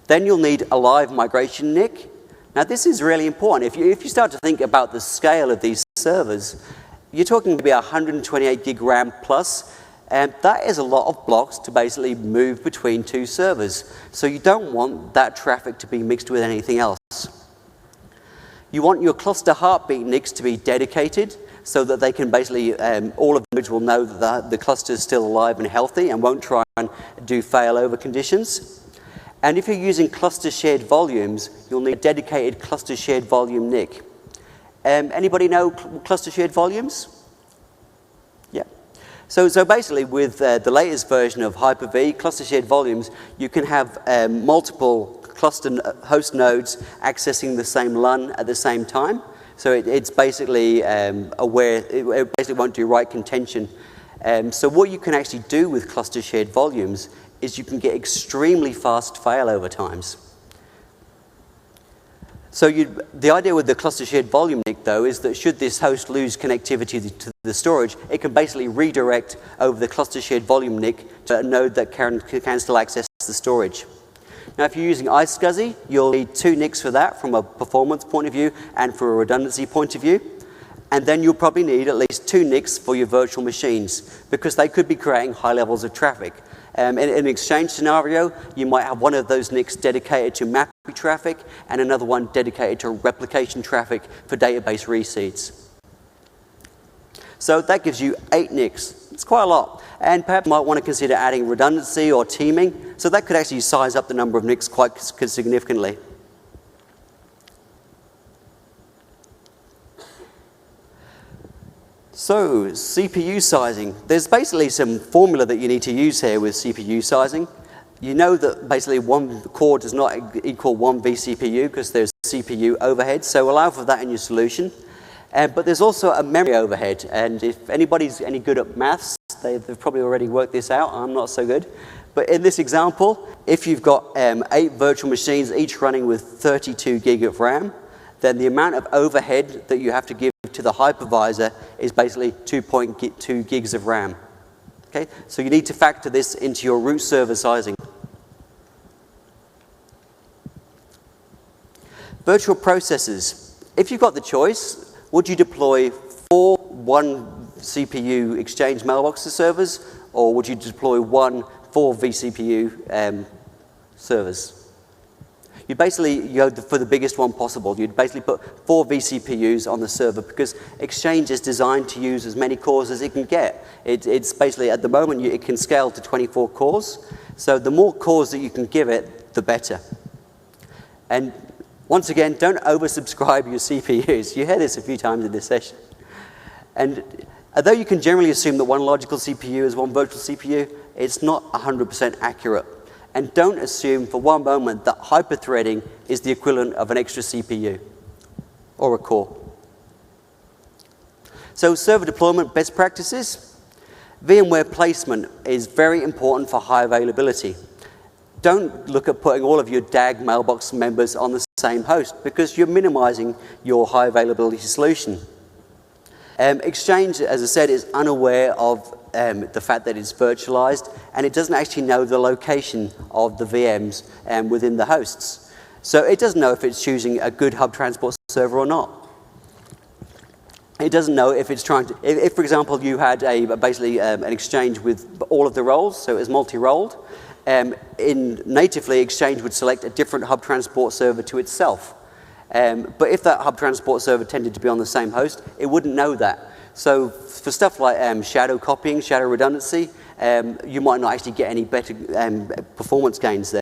Then you'll need a live migration NIC. Now this is really important. If you start to think about the scale of these servers, you're talking to be 128 gig RAM plus, and that is a lot of blocks to basically move between 2 servers. So you don't want that traffic to be mixed with anything else. You want your cluster heartbeat NICs to be dedicated so that they can basically, all of the nodes will know that the cluster is still alive and healthy and won't try and do failover conditions. And if you're using cluster shared volumes, you'll need a dedicated cluster shared volume NIC. Anybody know cluster shared volumes? Yeah. So basically, with the latest version of Hyper-V, cluster shared volumes, you can have multiple cluster host nodes accessing the same LUN at the same time. So it's basically aware, it basically won't do write contention. So what you can actually do with cluster shared volumes is you can get extremely fast failover times. So the idea with the cluster shared volume NIC, though, is that should this host lose connectivity to the storage, it can basically redirect over the cluster shared volume NIC to a node that can still access the storage. Now, if you're using iSCSI, you'll need 2 NICs for that from a performance point of view and for a redundancy point of view. And then you'll probably need at least 2 NICs for your virtual machines because they could be creating high levels of traffic. In an Exchange scenario, you might have one of those NICs dedicated to map traffic and another one dedicated to replication traffic for database reseeds. So that gives you 8 NICs. It's quite a lot. And perhaps you might want to consider adding redundancy or teaming. So that could actually size up the number of NICs quite significantly. So CPU sizing. There's basically some formula that you need to use here with CPU sizing. You know that basically one core does not equal 1 vCPU because there's CPU overhead. So allow for that in your solution. But there's also a memory overhead, and if anybody's any good at maths, they've probably already worked this out. I'm not so good. But in this example, if you've got 8 virtual machines, each running with 32 gig of RAM, then the amount of overhead that you have to give to the hypervisor is basically 2.2 gigs of RAM. Okay? So you need to factor this into your root server sizing. Virtual processors. If you've got the choice, would you deploy 4 1 CPU Exchange mailbox servers, or would you deploy 1 4 vCPU servers? You basically go for the biggest one possible. You'd basically put 4 vCPUs on the server because Exchange is designed to use as many cores as it can get. It's basically, at the moment, it can scale to 24 cores. So the more cores that you can give it, the better. And once again, don't oversubscribe your CPUs. You heard this a few times in this session. And although you can generally assume that one logical CPU is one virtual CPU, it's not 100% accurate. And don't assume for one moment that hyperthreading is the equivalent of an extra CPU or a core. So server deployment best practices. VMware placement is very important for high availability. Don't look at putting all of your DAG mailbox members on the same host because you're minimizing your high availability solution. Exchange, as I said, is unaware of the fact that it's virtualized, and it doesn't actually know the location of the VMs within the hosts. So it doesn't know if it's choosing a good hub transport server or not. It doesn't know if it's trying to, if for example you had basically an Exchange with all of the roles, so it was multi-rolled, natively Exchange would select a different hub transport server to itself. But if that hub transport server tended to be on the same host, it wouldn't know that. So for stuff like shadow copying, shadow redundancy, you might not actually get any better performance gains there.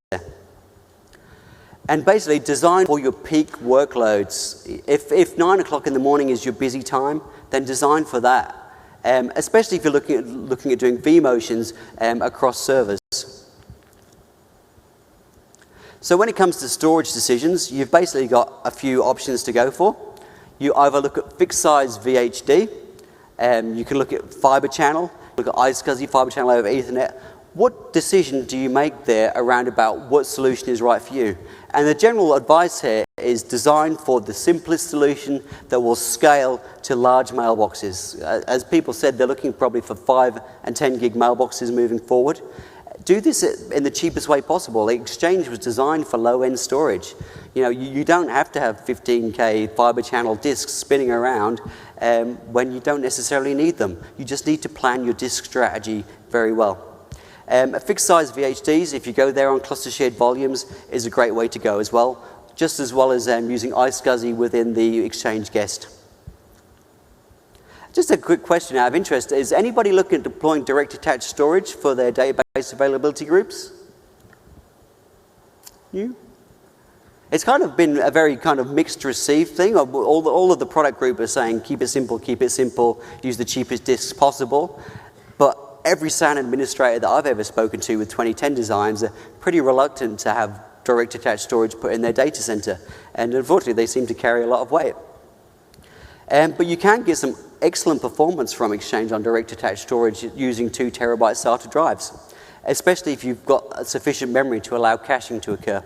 And basically design for your peak workloads. If 9 o'clock in the morning is your busy time, then design for that. Especially if you're looking at doing vMotions across servers. So when it comes to storage decisions, you've basically got a few options to go for. You either look at fixed size VHD, you can look at fiber channel, look at iSCSI, fiber channel over Ethernet. What decision do you make there around about what solution is right for you? And the general advice here is design for the simplest solution that will scale to large mailboxes. As people said, they're looking probably for 5 and 10 gig mailboxes moving forward. Do this in the cheapest way possible. The Exchange was designed for low-end storage. You know, you don't have to have 15K fiber channel disks spinning around when you don't necessarily need them. You just need to plan your disk strategy very well. Fixed size VHDs, if you go there on cluster shared volumes, is a great way to go as well, just as well as using iSCSI within the Exchange guest. Just a quick question out of interest, is anybody looking at deploying direct attached storage for their database availability groups? You? It's kind of been a very kind of mixed received thing. All of the product group are saying keep it simple, use the cheapest disks possible. But every SAN administrator that I've ever spoken to with 2010 designs are pretty reluctant to have direct attached storage put in their data center. And unfortunately, they seem to carry a lot of weight. But you can get some excellent performance from Exchange on direct attached storage using 2 terabyte SATA drives, especially if you've got sufficient memory to allow caching to occur.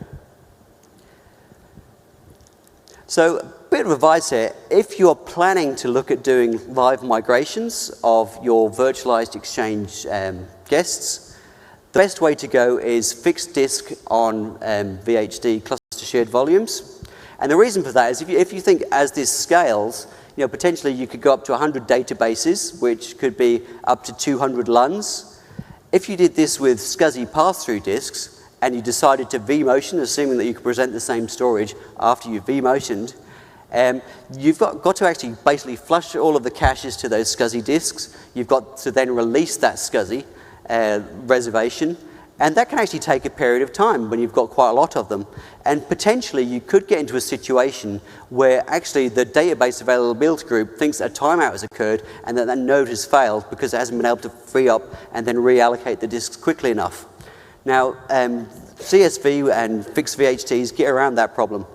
So a bit of advice here, if you're planning to look at doing live migrations of your virtualized Exchange guests, the best way to go is fixed disk on VHD cluster shared volumes. And the reason for that is if you think as this scales, you know, potentially you could go up to 100 databases, which could be up to 200 LUNs. If you did this with SCSI pass-through disks, and you decided to vMotion, assuming that you could present the same storage after you've vMotioned, you've got to actually basically flush all of the caches to those SCSI disks. You've got to then release that SCSI reservation, and that can actually take a period of time when you've got quite a lot of them. And potentially you could get into a situation where actually the database availability group thinks a timeout has occurred and that node has failed because it hasn't been able to free up and then reallocate the disks quickly enough. Now, CSV and fixed VHTs get around that problem.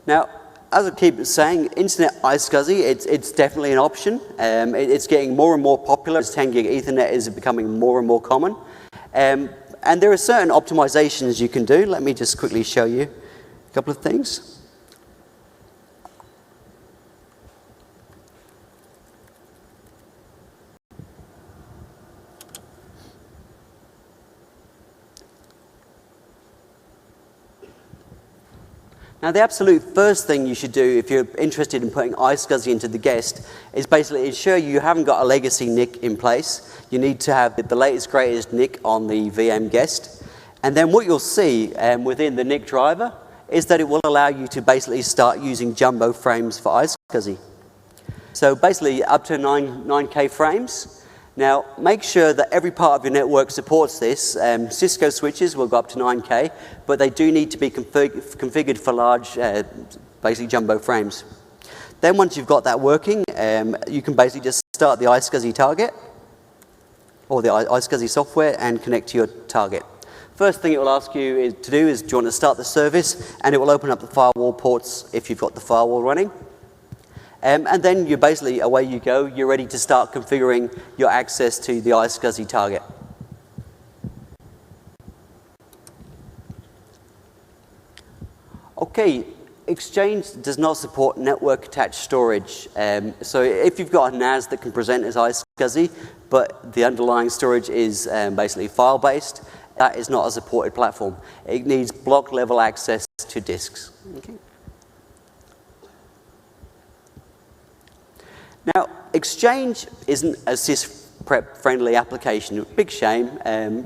Now, as I keep saying, Internet iSCSI, it's definitely an option. It's getting more and more popular as 10 gig Ethernet is becoming more and more common. And there are certain optimizations you can do. Let me just quickly show you a couple of things. Now, the absolute first thing you should do if you're interested in putting iSCSI into the guest is basically ensure you haven't got a legacy NIC in place. You need to have the latest, greatest NIC on the VM guest. And then what you'll see within the NIC driver is that it will allow you to basically start using jumbo frames for iSCSI. So basically up to 9K frames. Now, make sure that every part of your network supports this. Cisco switches will go up to 9K, but they do need to be configured for large, basically jumbo frames. Then once you've got that working, you can basically just start the iSCSI target, or the iSCSI software, and connect to your target. First thing it will ask you to do is, do you want to start the service? And it will open up the firewall ports if you've got the firewall running. And then you're basically, away you go, you're ready to start configuring your access to the iSCSI target. Okay, Exchange does not support network-attached storage. So if you've got a NAS that can present as iSCSI, but the underlying storage is basically file-based, that is not a supported platform. It needs block-level access to disks. Okay. Now, Exchange isn't a sysprep-friendly application. Big shame.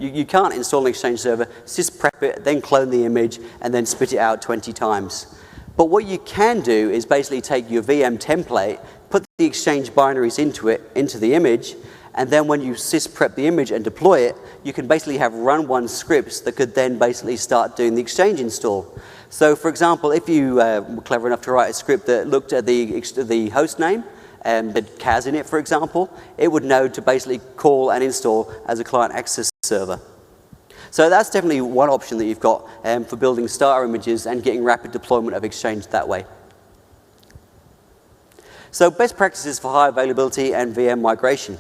You can't install an Exchange server, sysprep it, then clone the image, and then spit it out 20 times. But what you can do is basically take your VM template, put the Exchange binaries into the image, and then when you sysprep the image and deploy it, you can basically have run-one scripts that could then basically start doing the Exchange install. So, for example, if you were clever enough to write a script that looked at the host name, had CAS in it, for example, it would know to basically call and install as a client access server. So that's definitely one option that you've got for building starter images and getting rapid deployment of Exchange that way. So best practices for high availability and VM migration.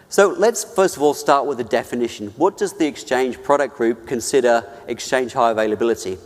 So let's first of all start with the definition. What does the Exchange product group consider Exchange high availability?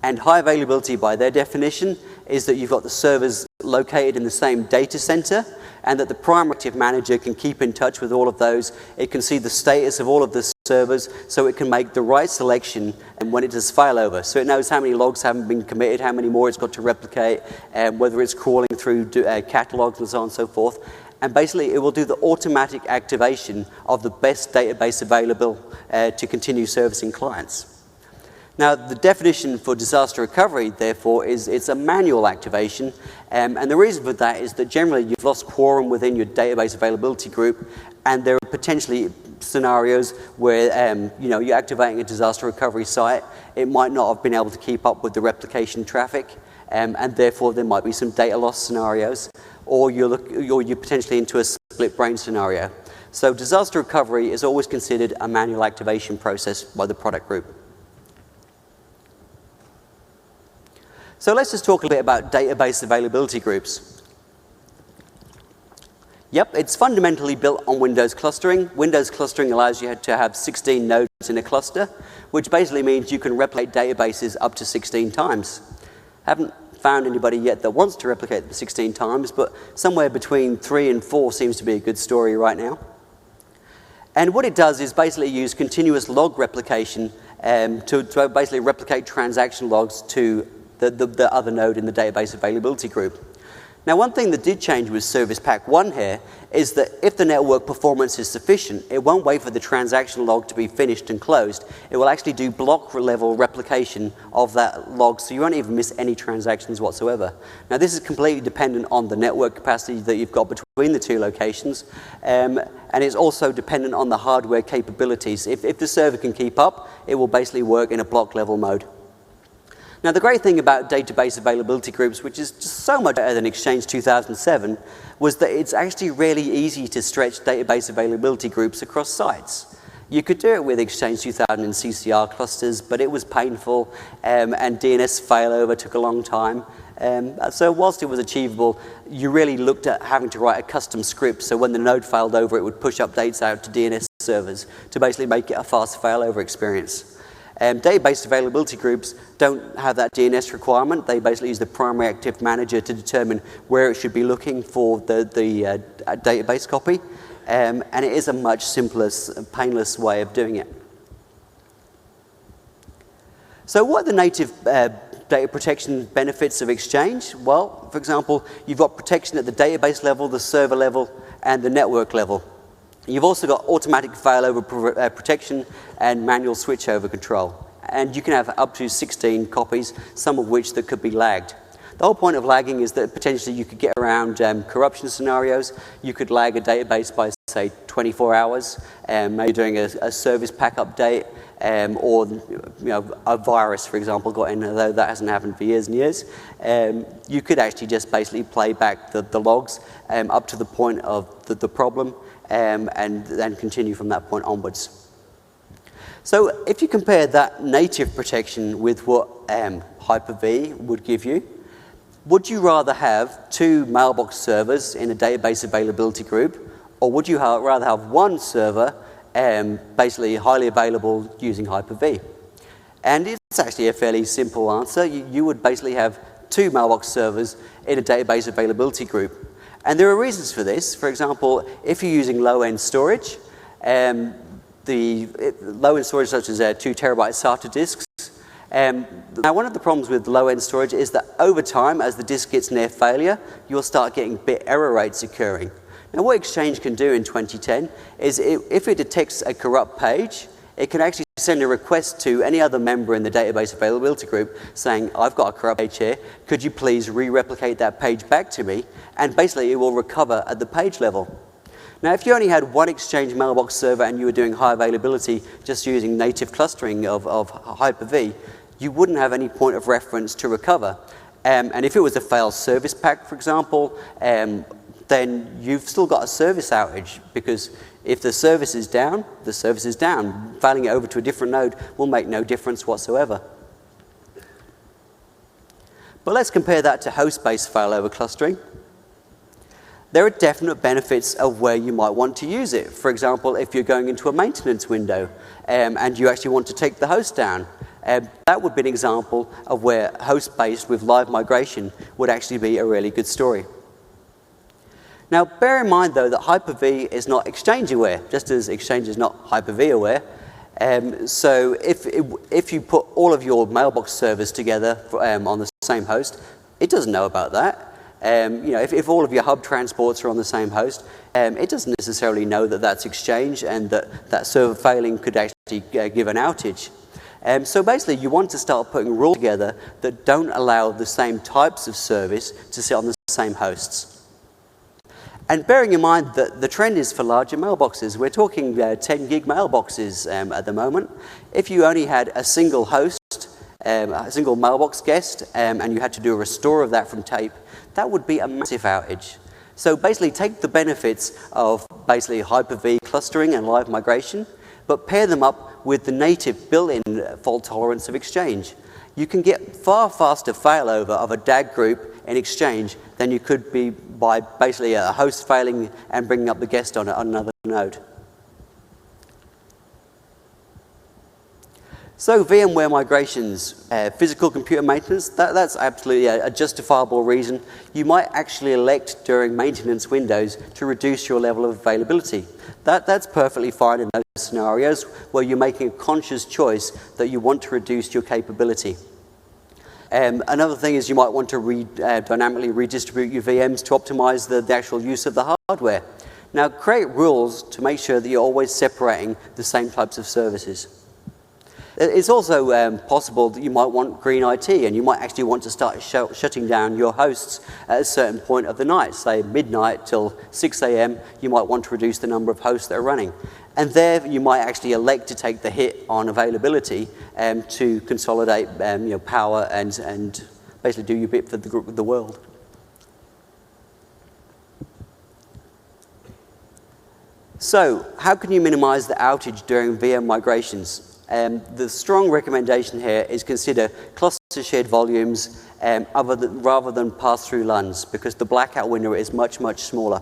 And high availability, by their definition, is that you've got the servers located in the same data center and that the primary active manager can keep in touch with all of those. It can see the status of all of the servers so it can make the right selection when it does failover. So it knows how many logs haven't been committed, how many more it's got to replicate, whether it's crawling through catalogs and so on and so forth. And basically, it will do the automatic activation of the best database available to continue servicing clients. Now, the definition for disaster recovery, therefore, is it's a manual activation. And the reason for that is that generally you've lost quorum within your database availability group, and there are potentially scenarios where you're activating a disaster recovery site. It might not have been able to keep up with the replication traffic, and therefore there might be some data loss scenarios, or you're potentially into a split brain scenario. So disaster recovery is always considered a manual activation process by the product group. So let's just talk a bit about database availability groups. Yep, it's fundamentally built on Windows clustering. Windows clustering allows you to have 16 nodes in a cluster, which basically means you can replicate databases up to 16 times. Haven't found anybody yet that wants to replicate them 16 times, but somewhere between 3 and 4 seems to be a good story right now. And what it does is basically use continuous log replication to basically replicate transaction logs to the other node in the database availability group. Now, one thing that did change with Service Pack 1 here is that if the network performance is sufficient, it won't wait for the transaction log to be finished and closed. It will actually do block-level replication of that log, so you won't even miss any transactions whatsoever. Now, this is completely dependent on the network capacity that you've got between the two locations, and it's also dependent on the hardware capabilities. If the server can keep up, it will basically work in a block-level mode. Now, the great thing about database availability groups, which is just so much better than Exchange 2007, was that it's actually really easy to stretch database availability groups across sites. You could do it with Exchange 2000 and CCR clusters, but it was painful, and DNS failover took a long time. So whilst it was achievable, you really looked at having to write a custom script, so when the node failed over, it would push updates out to DNS servers to basically make it a fast failover experience. Database availability groups don't have that DNS requirement. They basically use the primary active manager to determine where it should be looking for the database copy. And it is a much simpler, painless way of doing it. So what are the native data protection benefits of Exchange? Well, for example, you've got protection at the database level, the server level, and the network level. You've also got automatic failover protection and manual switchover control. And you can have up to 16 copies, some of which that could be lagged. The whole point of lagging is that potentially you could get around corruption scenarios. You could lag a database by, say, 24 hours, maybe doing a service pack update, or a virus, for example, got in, although that hasn't happened for years and years. You could actually just basically play back the logs up to the point of the problem, and then continue from that point onwards. So if you compare that native protection with what Hyper-V would give you, Would you rather have 2 mailbox servers in a database availability group, or would you rather have 1 server basically highly available using Hyper-V? And it's actually a fairly simple answer. You would basically have 2 mailbox servers in a database availability group. And there are reasons for this. For example, if you're using low-end storage, the low-end storage such as 2 terabyte SATA disks, now one of the problems with low-end storage is that over time, as the disk gets near failure, you'll start getting bit error rates occurring. Now what Exchange can do in 2010 is if it detects a corrupt page, it can actually send a request to any other member in the database availability group saying, I've got a corrupt page here, could you please re-replicate that page back to me? And basically it will recover at the page level. Now if you only had 1 Exchange mailbox server and you were doing high availability just using native clustering of Hyper-V, you wouldn't have any point of reference to recover. And if it was a failed service pack, for example, then you've still got a service outage, because if the service is down, the service is down. Failing it over to a different node will make no difference whatsoever. But let's compare that to host-based failover clustering. There are definite benefits of where you might want to use it. For example, if you're going into a maintenance window and you actually want to take the host down, that would be an example of where host-based with live migration would actually be a really good story. Now, bear in mind, though, that Hyper-V is not Exchange-aware, just as Exchange is not Hyper-V-aware. So if you put all of your mailbox servers together on the same host, it doesn't know about that. If all of your hub transports are on the same host, it doesn't necessarily know that that's Exchange and that server failing could actually give an outage. So basically, you want to start putting rules together that don't allow the same types of service to sit on the same hosts. And bearing in mind that the trend is for larger mailboxes, we're talking 10 gig mailboxes at the moment. If you only had a single host, a single mailbox guest, and you had to do a restore of that from tape, that would be a massive outage. So basically, take the benefits of basically Hyper-V clustering and live migration, but pair them up with the native built-in fault tolerance of Exchange. You can get far faster failover of a DAG group in Exchange than you could be by basically a host failing and bringing up the guest on another node. So VMware migrations, physical computer maintenance, that's absolutely a justifiable reason. You might actually elect during maintenance windows to reduce your level of availability. That's perfectly fine in those scenarios where you're making a conscious choice that you want to reduce your capability. Another thing is you might want to dynamically redistribute your VMs to optimize the actual use of the hardware. Now, create rules to make sure that you're always separating the same types of services. It's also possible that you might want green IT, and you might actually want to start shutting down your hosts at a certain point of the night, say midnight till 6 a.m. You might want to reduce the number of hosts that are running. And there you might actually elect to take the hit on availability to consolidate power and basically do your bit for the world. So, how can you minimize the outage during VM migrations? The strong recommendation here is consider cluster shared volumes rather than pass-through LUNs, because the blackout window is much, much smaller.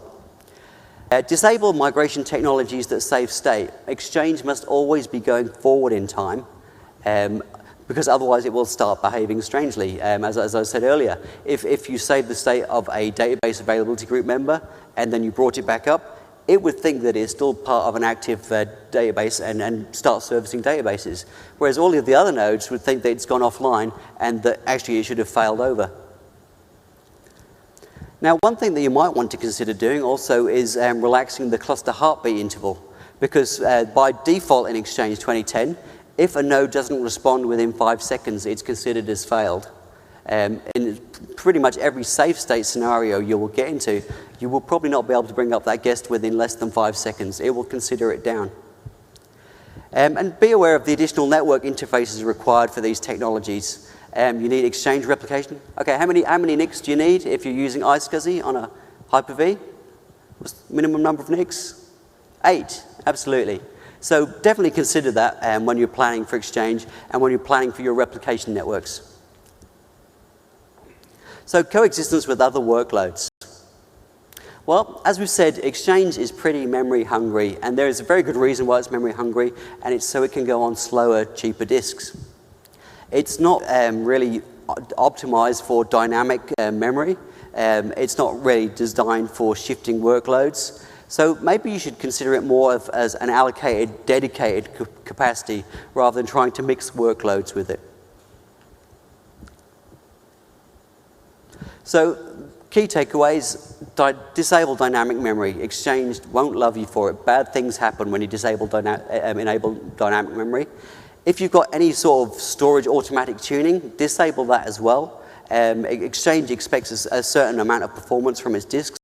Disable migration technologies that save state. Exchange must always be going forward in time, because otherwise it will start behaving strangely. As I said earlier, if you save the state of a database availability group member and then you brought it back up, it would think that it's still part of an active database and start servicing databases. Whereas all of the other nodes would think that it's gone offline and that actually it should have failed over. Now, one thing that you might want to consider doing also is relaxing the cluster heartbeat interval. Because by default in Exchange 2010, if a node doesn't respond within 5 seconds, it's considered as failed. In pretty much every safe state scenario you will get into, you will probably not be able to bring up that guest within less than 5 seconds. It will consider it down. And be aware of the additional network interfaces required for these technologies. You need Exchange replication. Okay, how many NICs do you need if you're using iSCSI on a Hyper-V? What's the minimum number of NICs? 8, absolutely. So definitely consider that when you're planning for Exchange and when you're planning for your replication networks. So coexistence with other workloads. Well, as we've said, Exchange is pretty memory hungry, and there is a very good reason why it's memory hungry, and it's so it can go on slower, cheaper disks. It's not really optimized for dynamic memory. It's not really designed for shifting workloads. So maybe you should consider it more as an allocated, dedicated capacity rather than trying to mix workloads with it. So key takeaways, disable dynamic memory. Exchange won't love you for it. Bad things happen when you enable dynamic memory. If you've got any sort of storage automatic tuning, disable that as well. Exchange expects a certain amount of performance from its disks.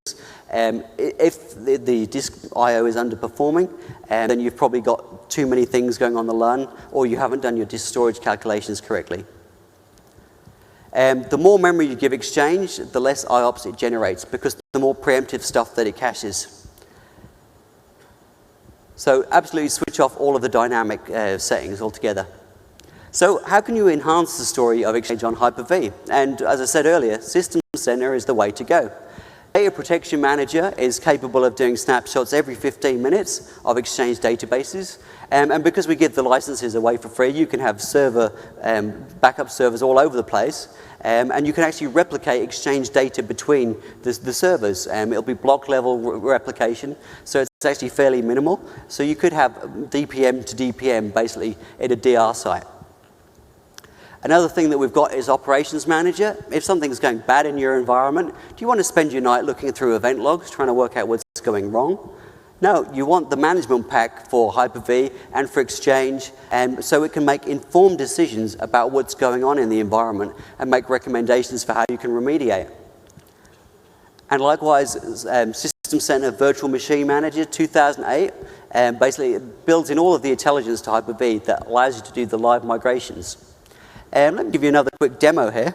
If the disk I/O is underperforming, then you've probably got too many things going on the LUN, or you haven't done your disk storage calculations correctly. The more memory you give Exchange, the less IOPS it generates, because the more preemptive stuff that it caches. So absolutely switch off all of the dynamic settings altogether. So how can you enhance the story of Exchange on Hyper-V? And as I said earlier, System Center is the way to go. Data Protection Manager is capable of doing snapshots every 15 minutes of Exchange databases. And because we give the licenses away for free, you can have backup servers all over the place. And you can actually replicate Exchange data between the servers. It'll be block level replication, so it's actually fairly minimal. So you could have DPM to DPM basically at a DR site. Another thing that we've got is Operations Manager. If something's going bad in your environment, do you want to spend your night looking through event logs, trying to work out what's going wrong? No, you want the management pack for Hyper-V and for Exchange, so it can make informed decisions about what's going on in the environment and make recommendations for how you can remediate. And likewise, System Center Virtual Machine Manager 2008 basically it builds in all of the intelligence to Hyper-V that allows you to do the live migrations. Let me give you another quick demo here.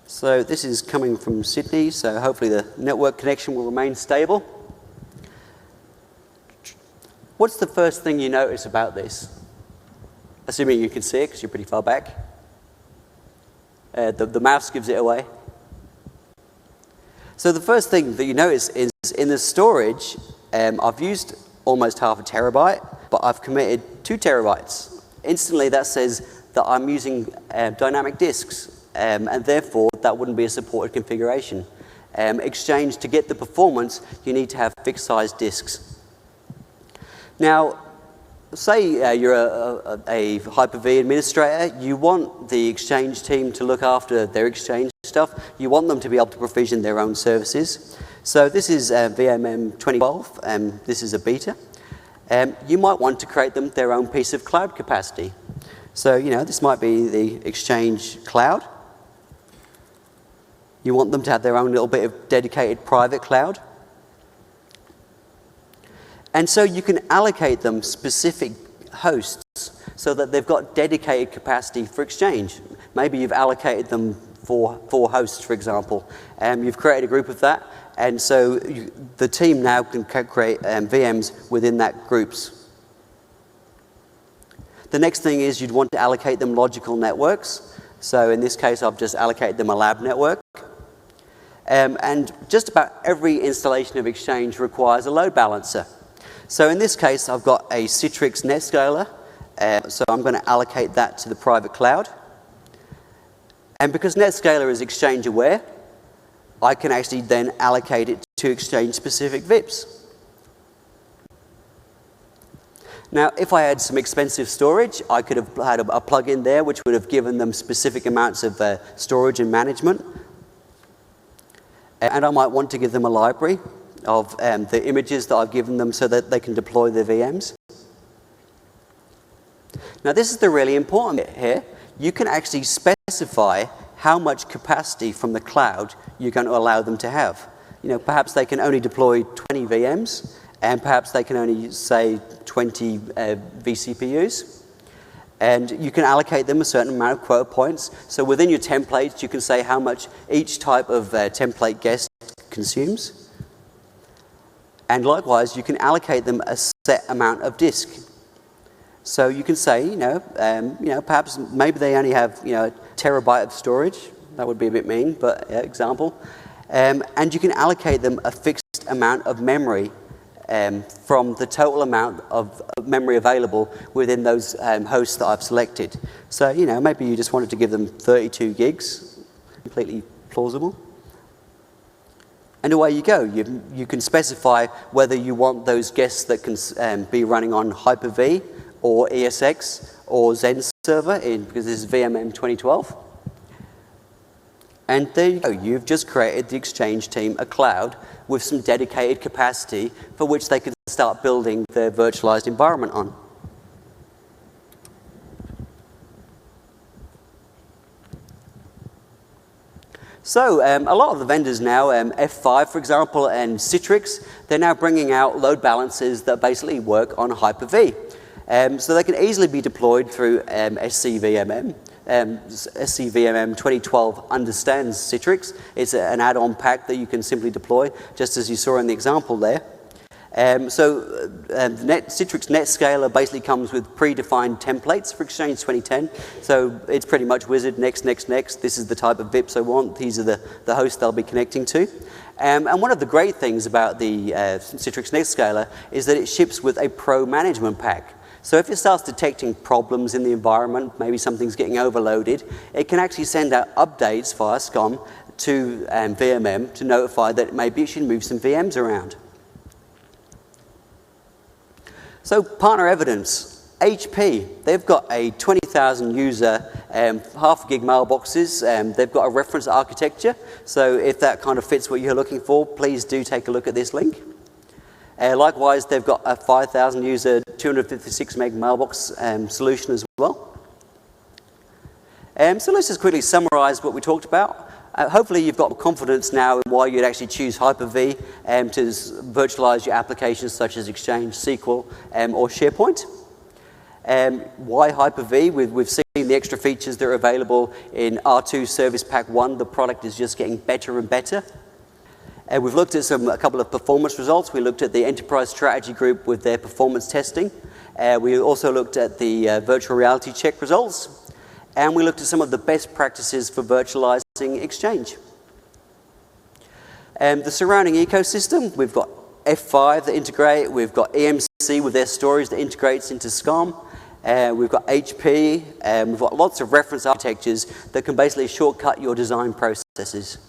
So this is coming from Sydney, so hopefully the network connection will remain stable. What's the first thing you notice about this? Assuming you can see it because you're pretty far back. The mouse gives it away. So the first thing that you notice is in the storage, I've used almost half a terabyte, but I've committed 2 terabytes. Instantly that says that I'm using dynamic disks, and therefore that wouldn't be a supported configuration. Exchange, to get the performance, you need to have fixed size disks. Now, say you're a Hyper-V administrator, you want the Exchange team to look after their Exchange stuff. You want them to be able to provision their own services. So this is VMM 2012, and this is a beta. You might want to create them their own piece of cloud capacity. So, you know, this might be the Exchange cloud. You want them to have their own little bit of dedicated private cloud. And so you can allocate them specific hosts so that they've got dedicated capacity for Exchange. Maybe you've allocated them for 4 hosts, for example. You've created a group of that, and so the team now can create VMs within that groups. The next thing is you'd want to allocate them logical networks. So in this case, I've just allocated them a lab network. And just about every installation of Exchange requires a load balancer. So in this case, I've got a Citrix NetScaler, so I'm going to allocate that to the private cloud. And because NetScaler is Exchange aware, I can actually then allocate it to Exchange-specific VIPs. Now, if I had some expensive storage, I could have had a plug-in there which would have given them specific amounts of storage and management. And I might want to give them a library of the images that I've given them so that they can deploy their VMs. Now, this is the really important bit here. You can actually specify how much capacity from the cloud you're going to allow them to have. You know, perhaps they can only deploy 20 VMs, and perhaps they can only, say, 20 vCPUs. And you can allocate them a certain amount of quota points. So within your templates, you can say how much each type of template guest consumes. And likewise, you can allocate them a set amount of disk. So you can say, perhaps maybe they only have, a terabyte of storage. That would be a bit mean, but example. And you can allocate them a fixed amount of memory from the total amount of memory available within those hosts that I've selected. So, maybe you just wanted to give them 32 gigs, completely plausible. And away you go. You can specify whether you want those guests that can be running on Hyper-V or ESX or Zen server, because this is VMM 2012. And there you go. You've just created the Exchange team a cloud with some dedicated capacity for which they can start building their virtualized environment on. So a lot of the vendors now, F5 for example, and Citrix, they're now bringing out load balancers that basically work on Hyper-V. So they can easily be deployed through SCVMM. SCVMM 2012 understands Citrix. It's an add-on pack that you can simply deploy, just as you saw in the example there. Citrix NetScaler basically comes with predefined templates for Exchange 2010. So it's pretty much wizard, next. This is the type of VIPs I want. These are the hosts they'll be connecting to. And one of the great things about the Citrix NetScaler is that it ships with a pro management pack. So if it starts detecting problems in the environment, maybe something's getting overloaded, it can actually send out updates via SCOM to VMM to notify that maybe it should move some VMs around. So partner evidence, HP, they've got a 20,000 user, half gig mailboxes, they've got a reference architecture, so if that kind of fits what you're looking for, please do take a look at this link. Likewise, they've got a 5,000 user, 256 meg mailbox solution as well. So let's just quickly summarize what we talked about. Hopefully you've got confidence now in why you'd actually choose Hyper-V to virtualize your applications such as Exchange, SQL, or SharePoint. Why Hyper-V? We've seen the extra features that are available in R2 Service Pack 1. The product is just getting better and better. We've looked at a couple of performance results. We looked at the Enterprise Strategy Group with their performance testing. We also looked at the virtual reality check results. And we looked at some of the best practices for virtualizing Exchange. The surrounding ecosystem, we've got F5 that integrate, we've got EMC with their storage that integrates into SCOM, we've got HP, we've got lots of reference architectures that can basically shortcut your design processes.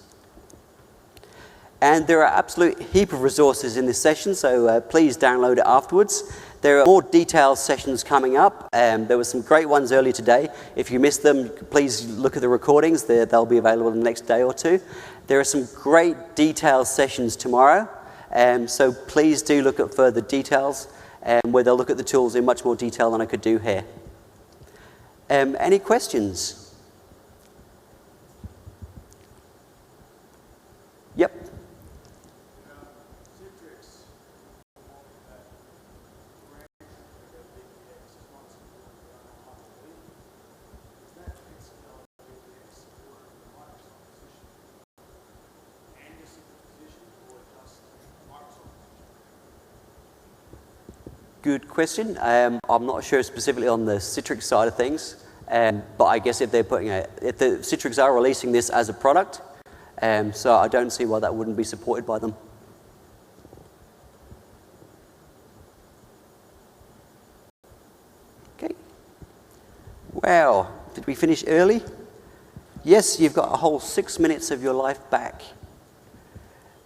And there are absolute heap of resources in this session, so please download it afterwards. There are more detailed sessions coming up. There were some great ones earlier today. If you missed them, please look at the recordings. They'll be available in the next day or two. There are some great detailed sessions tomorrow, so please do look at further details where they'll look at the tools in much more detail than I could do here. Any questions? Yep. Good question. I'm not sure specifically on the Citrix side of things, but I guess if the Citrix are releasing this as a product, so I don't see why that wouldn't be supported by them. Okay. Wow, did we finish early? Yes, you've got a whole 6 minutes of your life back.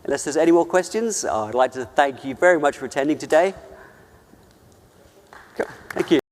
Unless there's any more questions, I'd like to thank you very much for attending today. Thank you.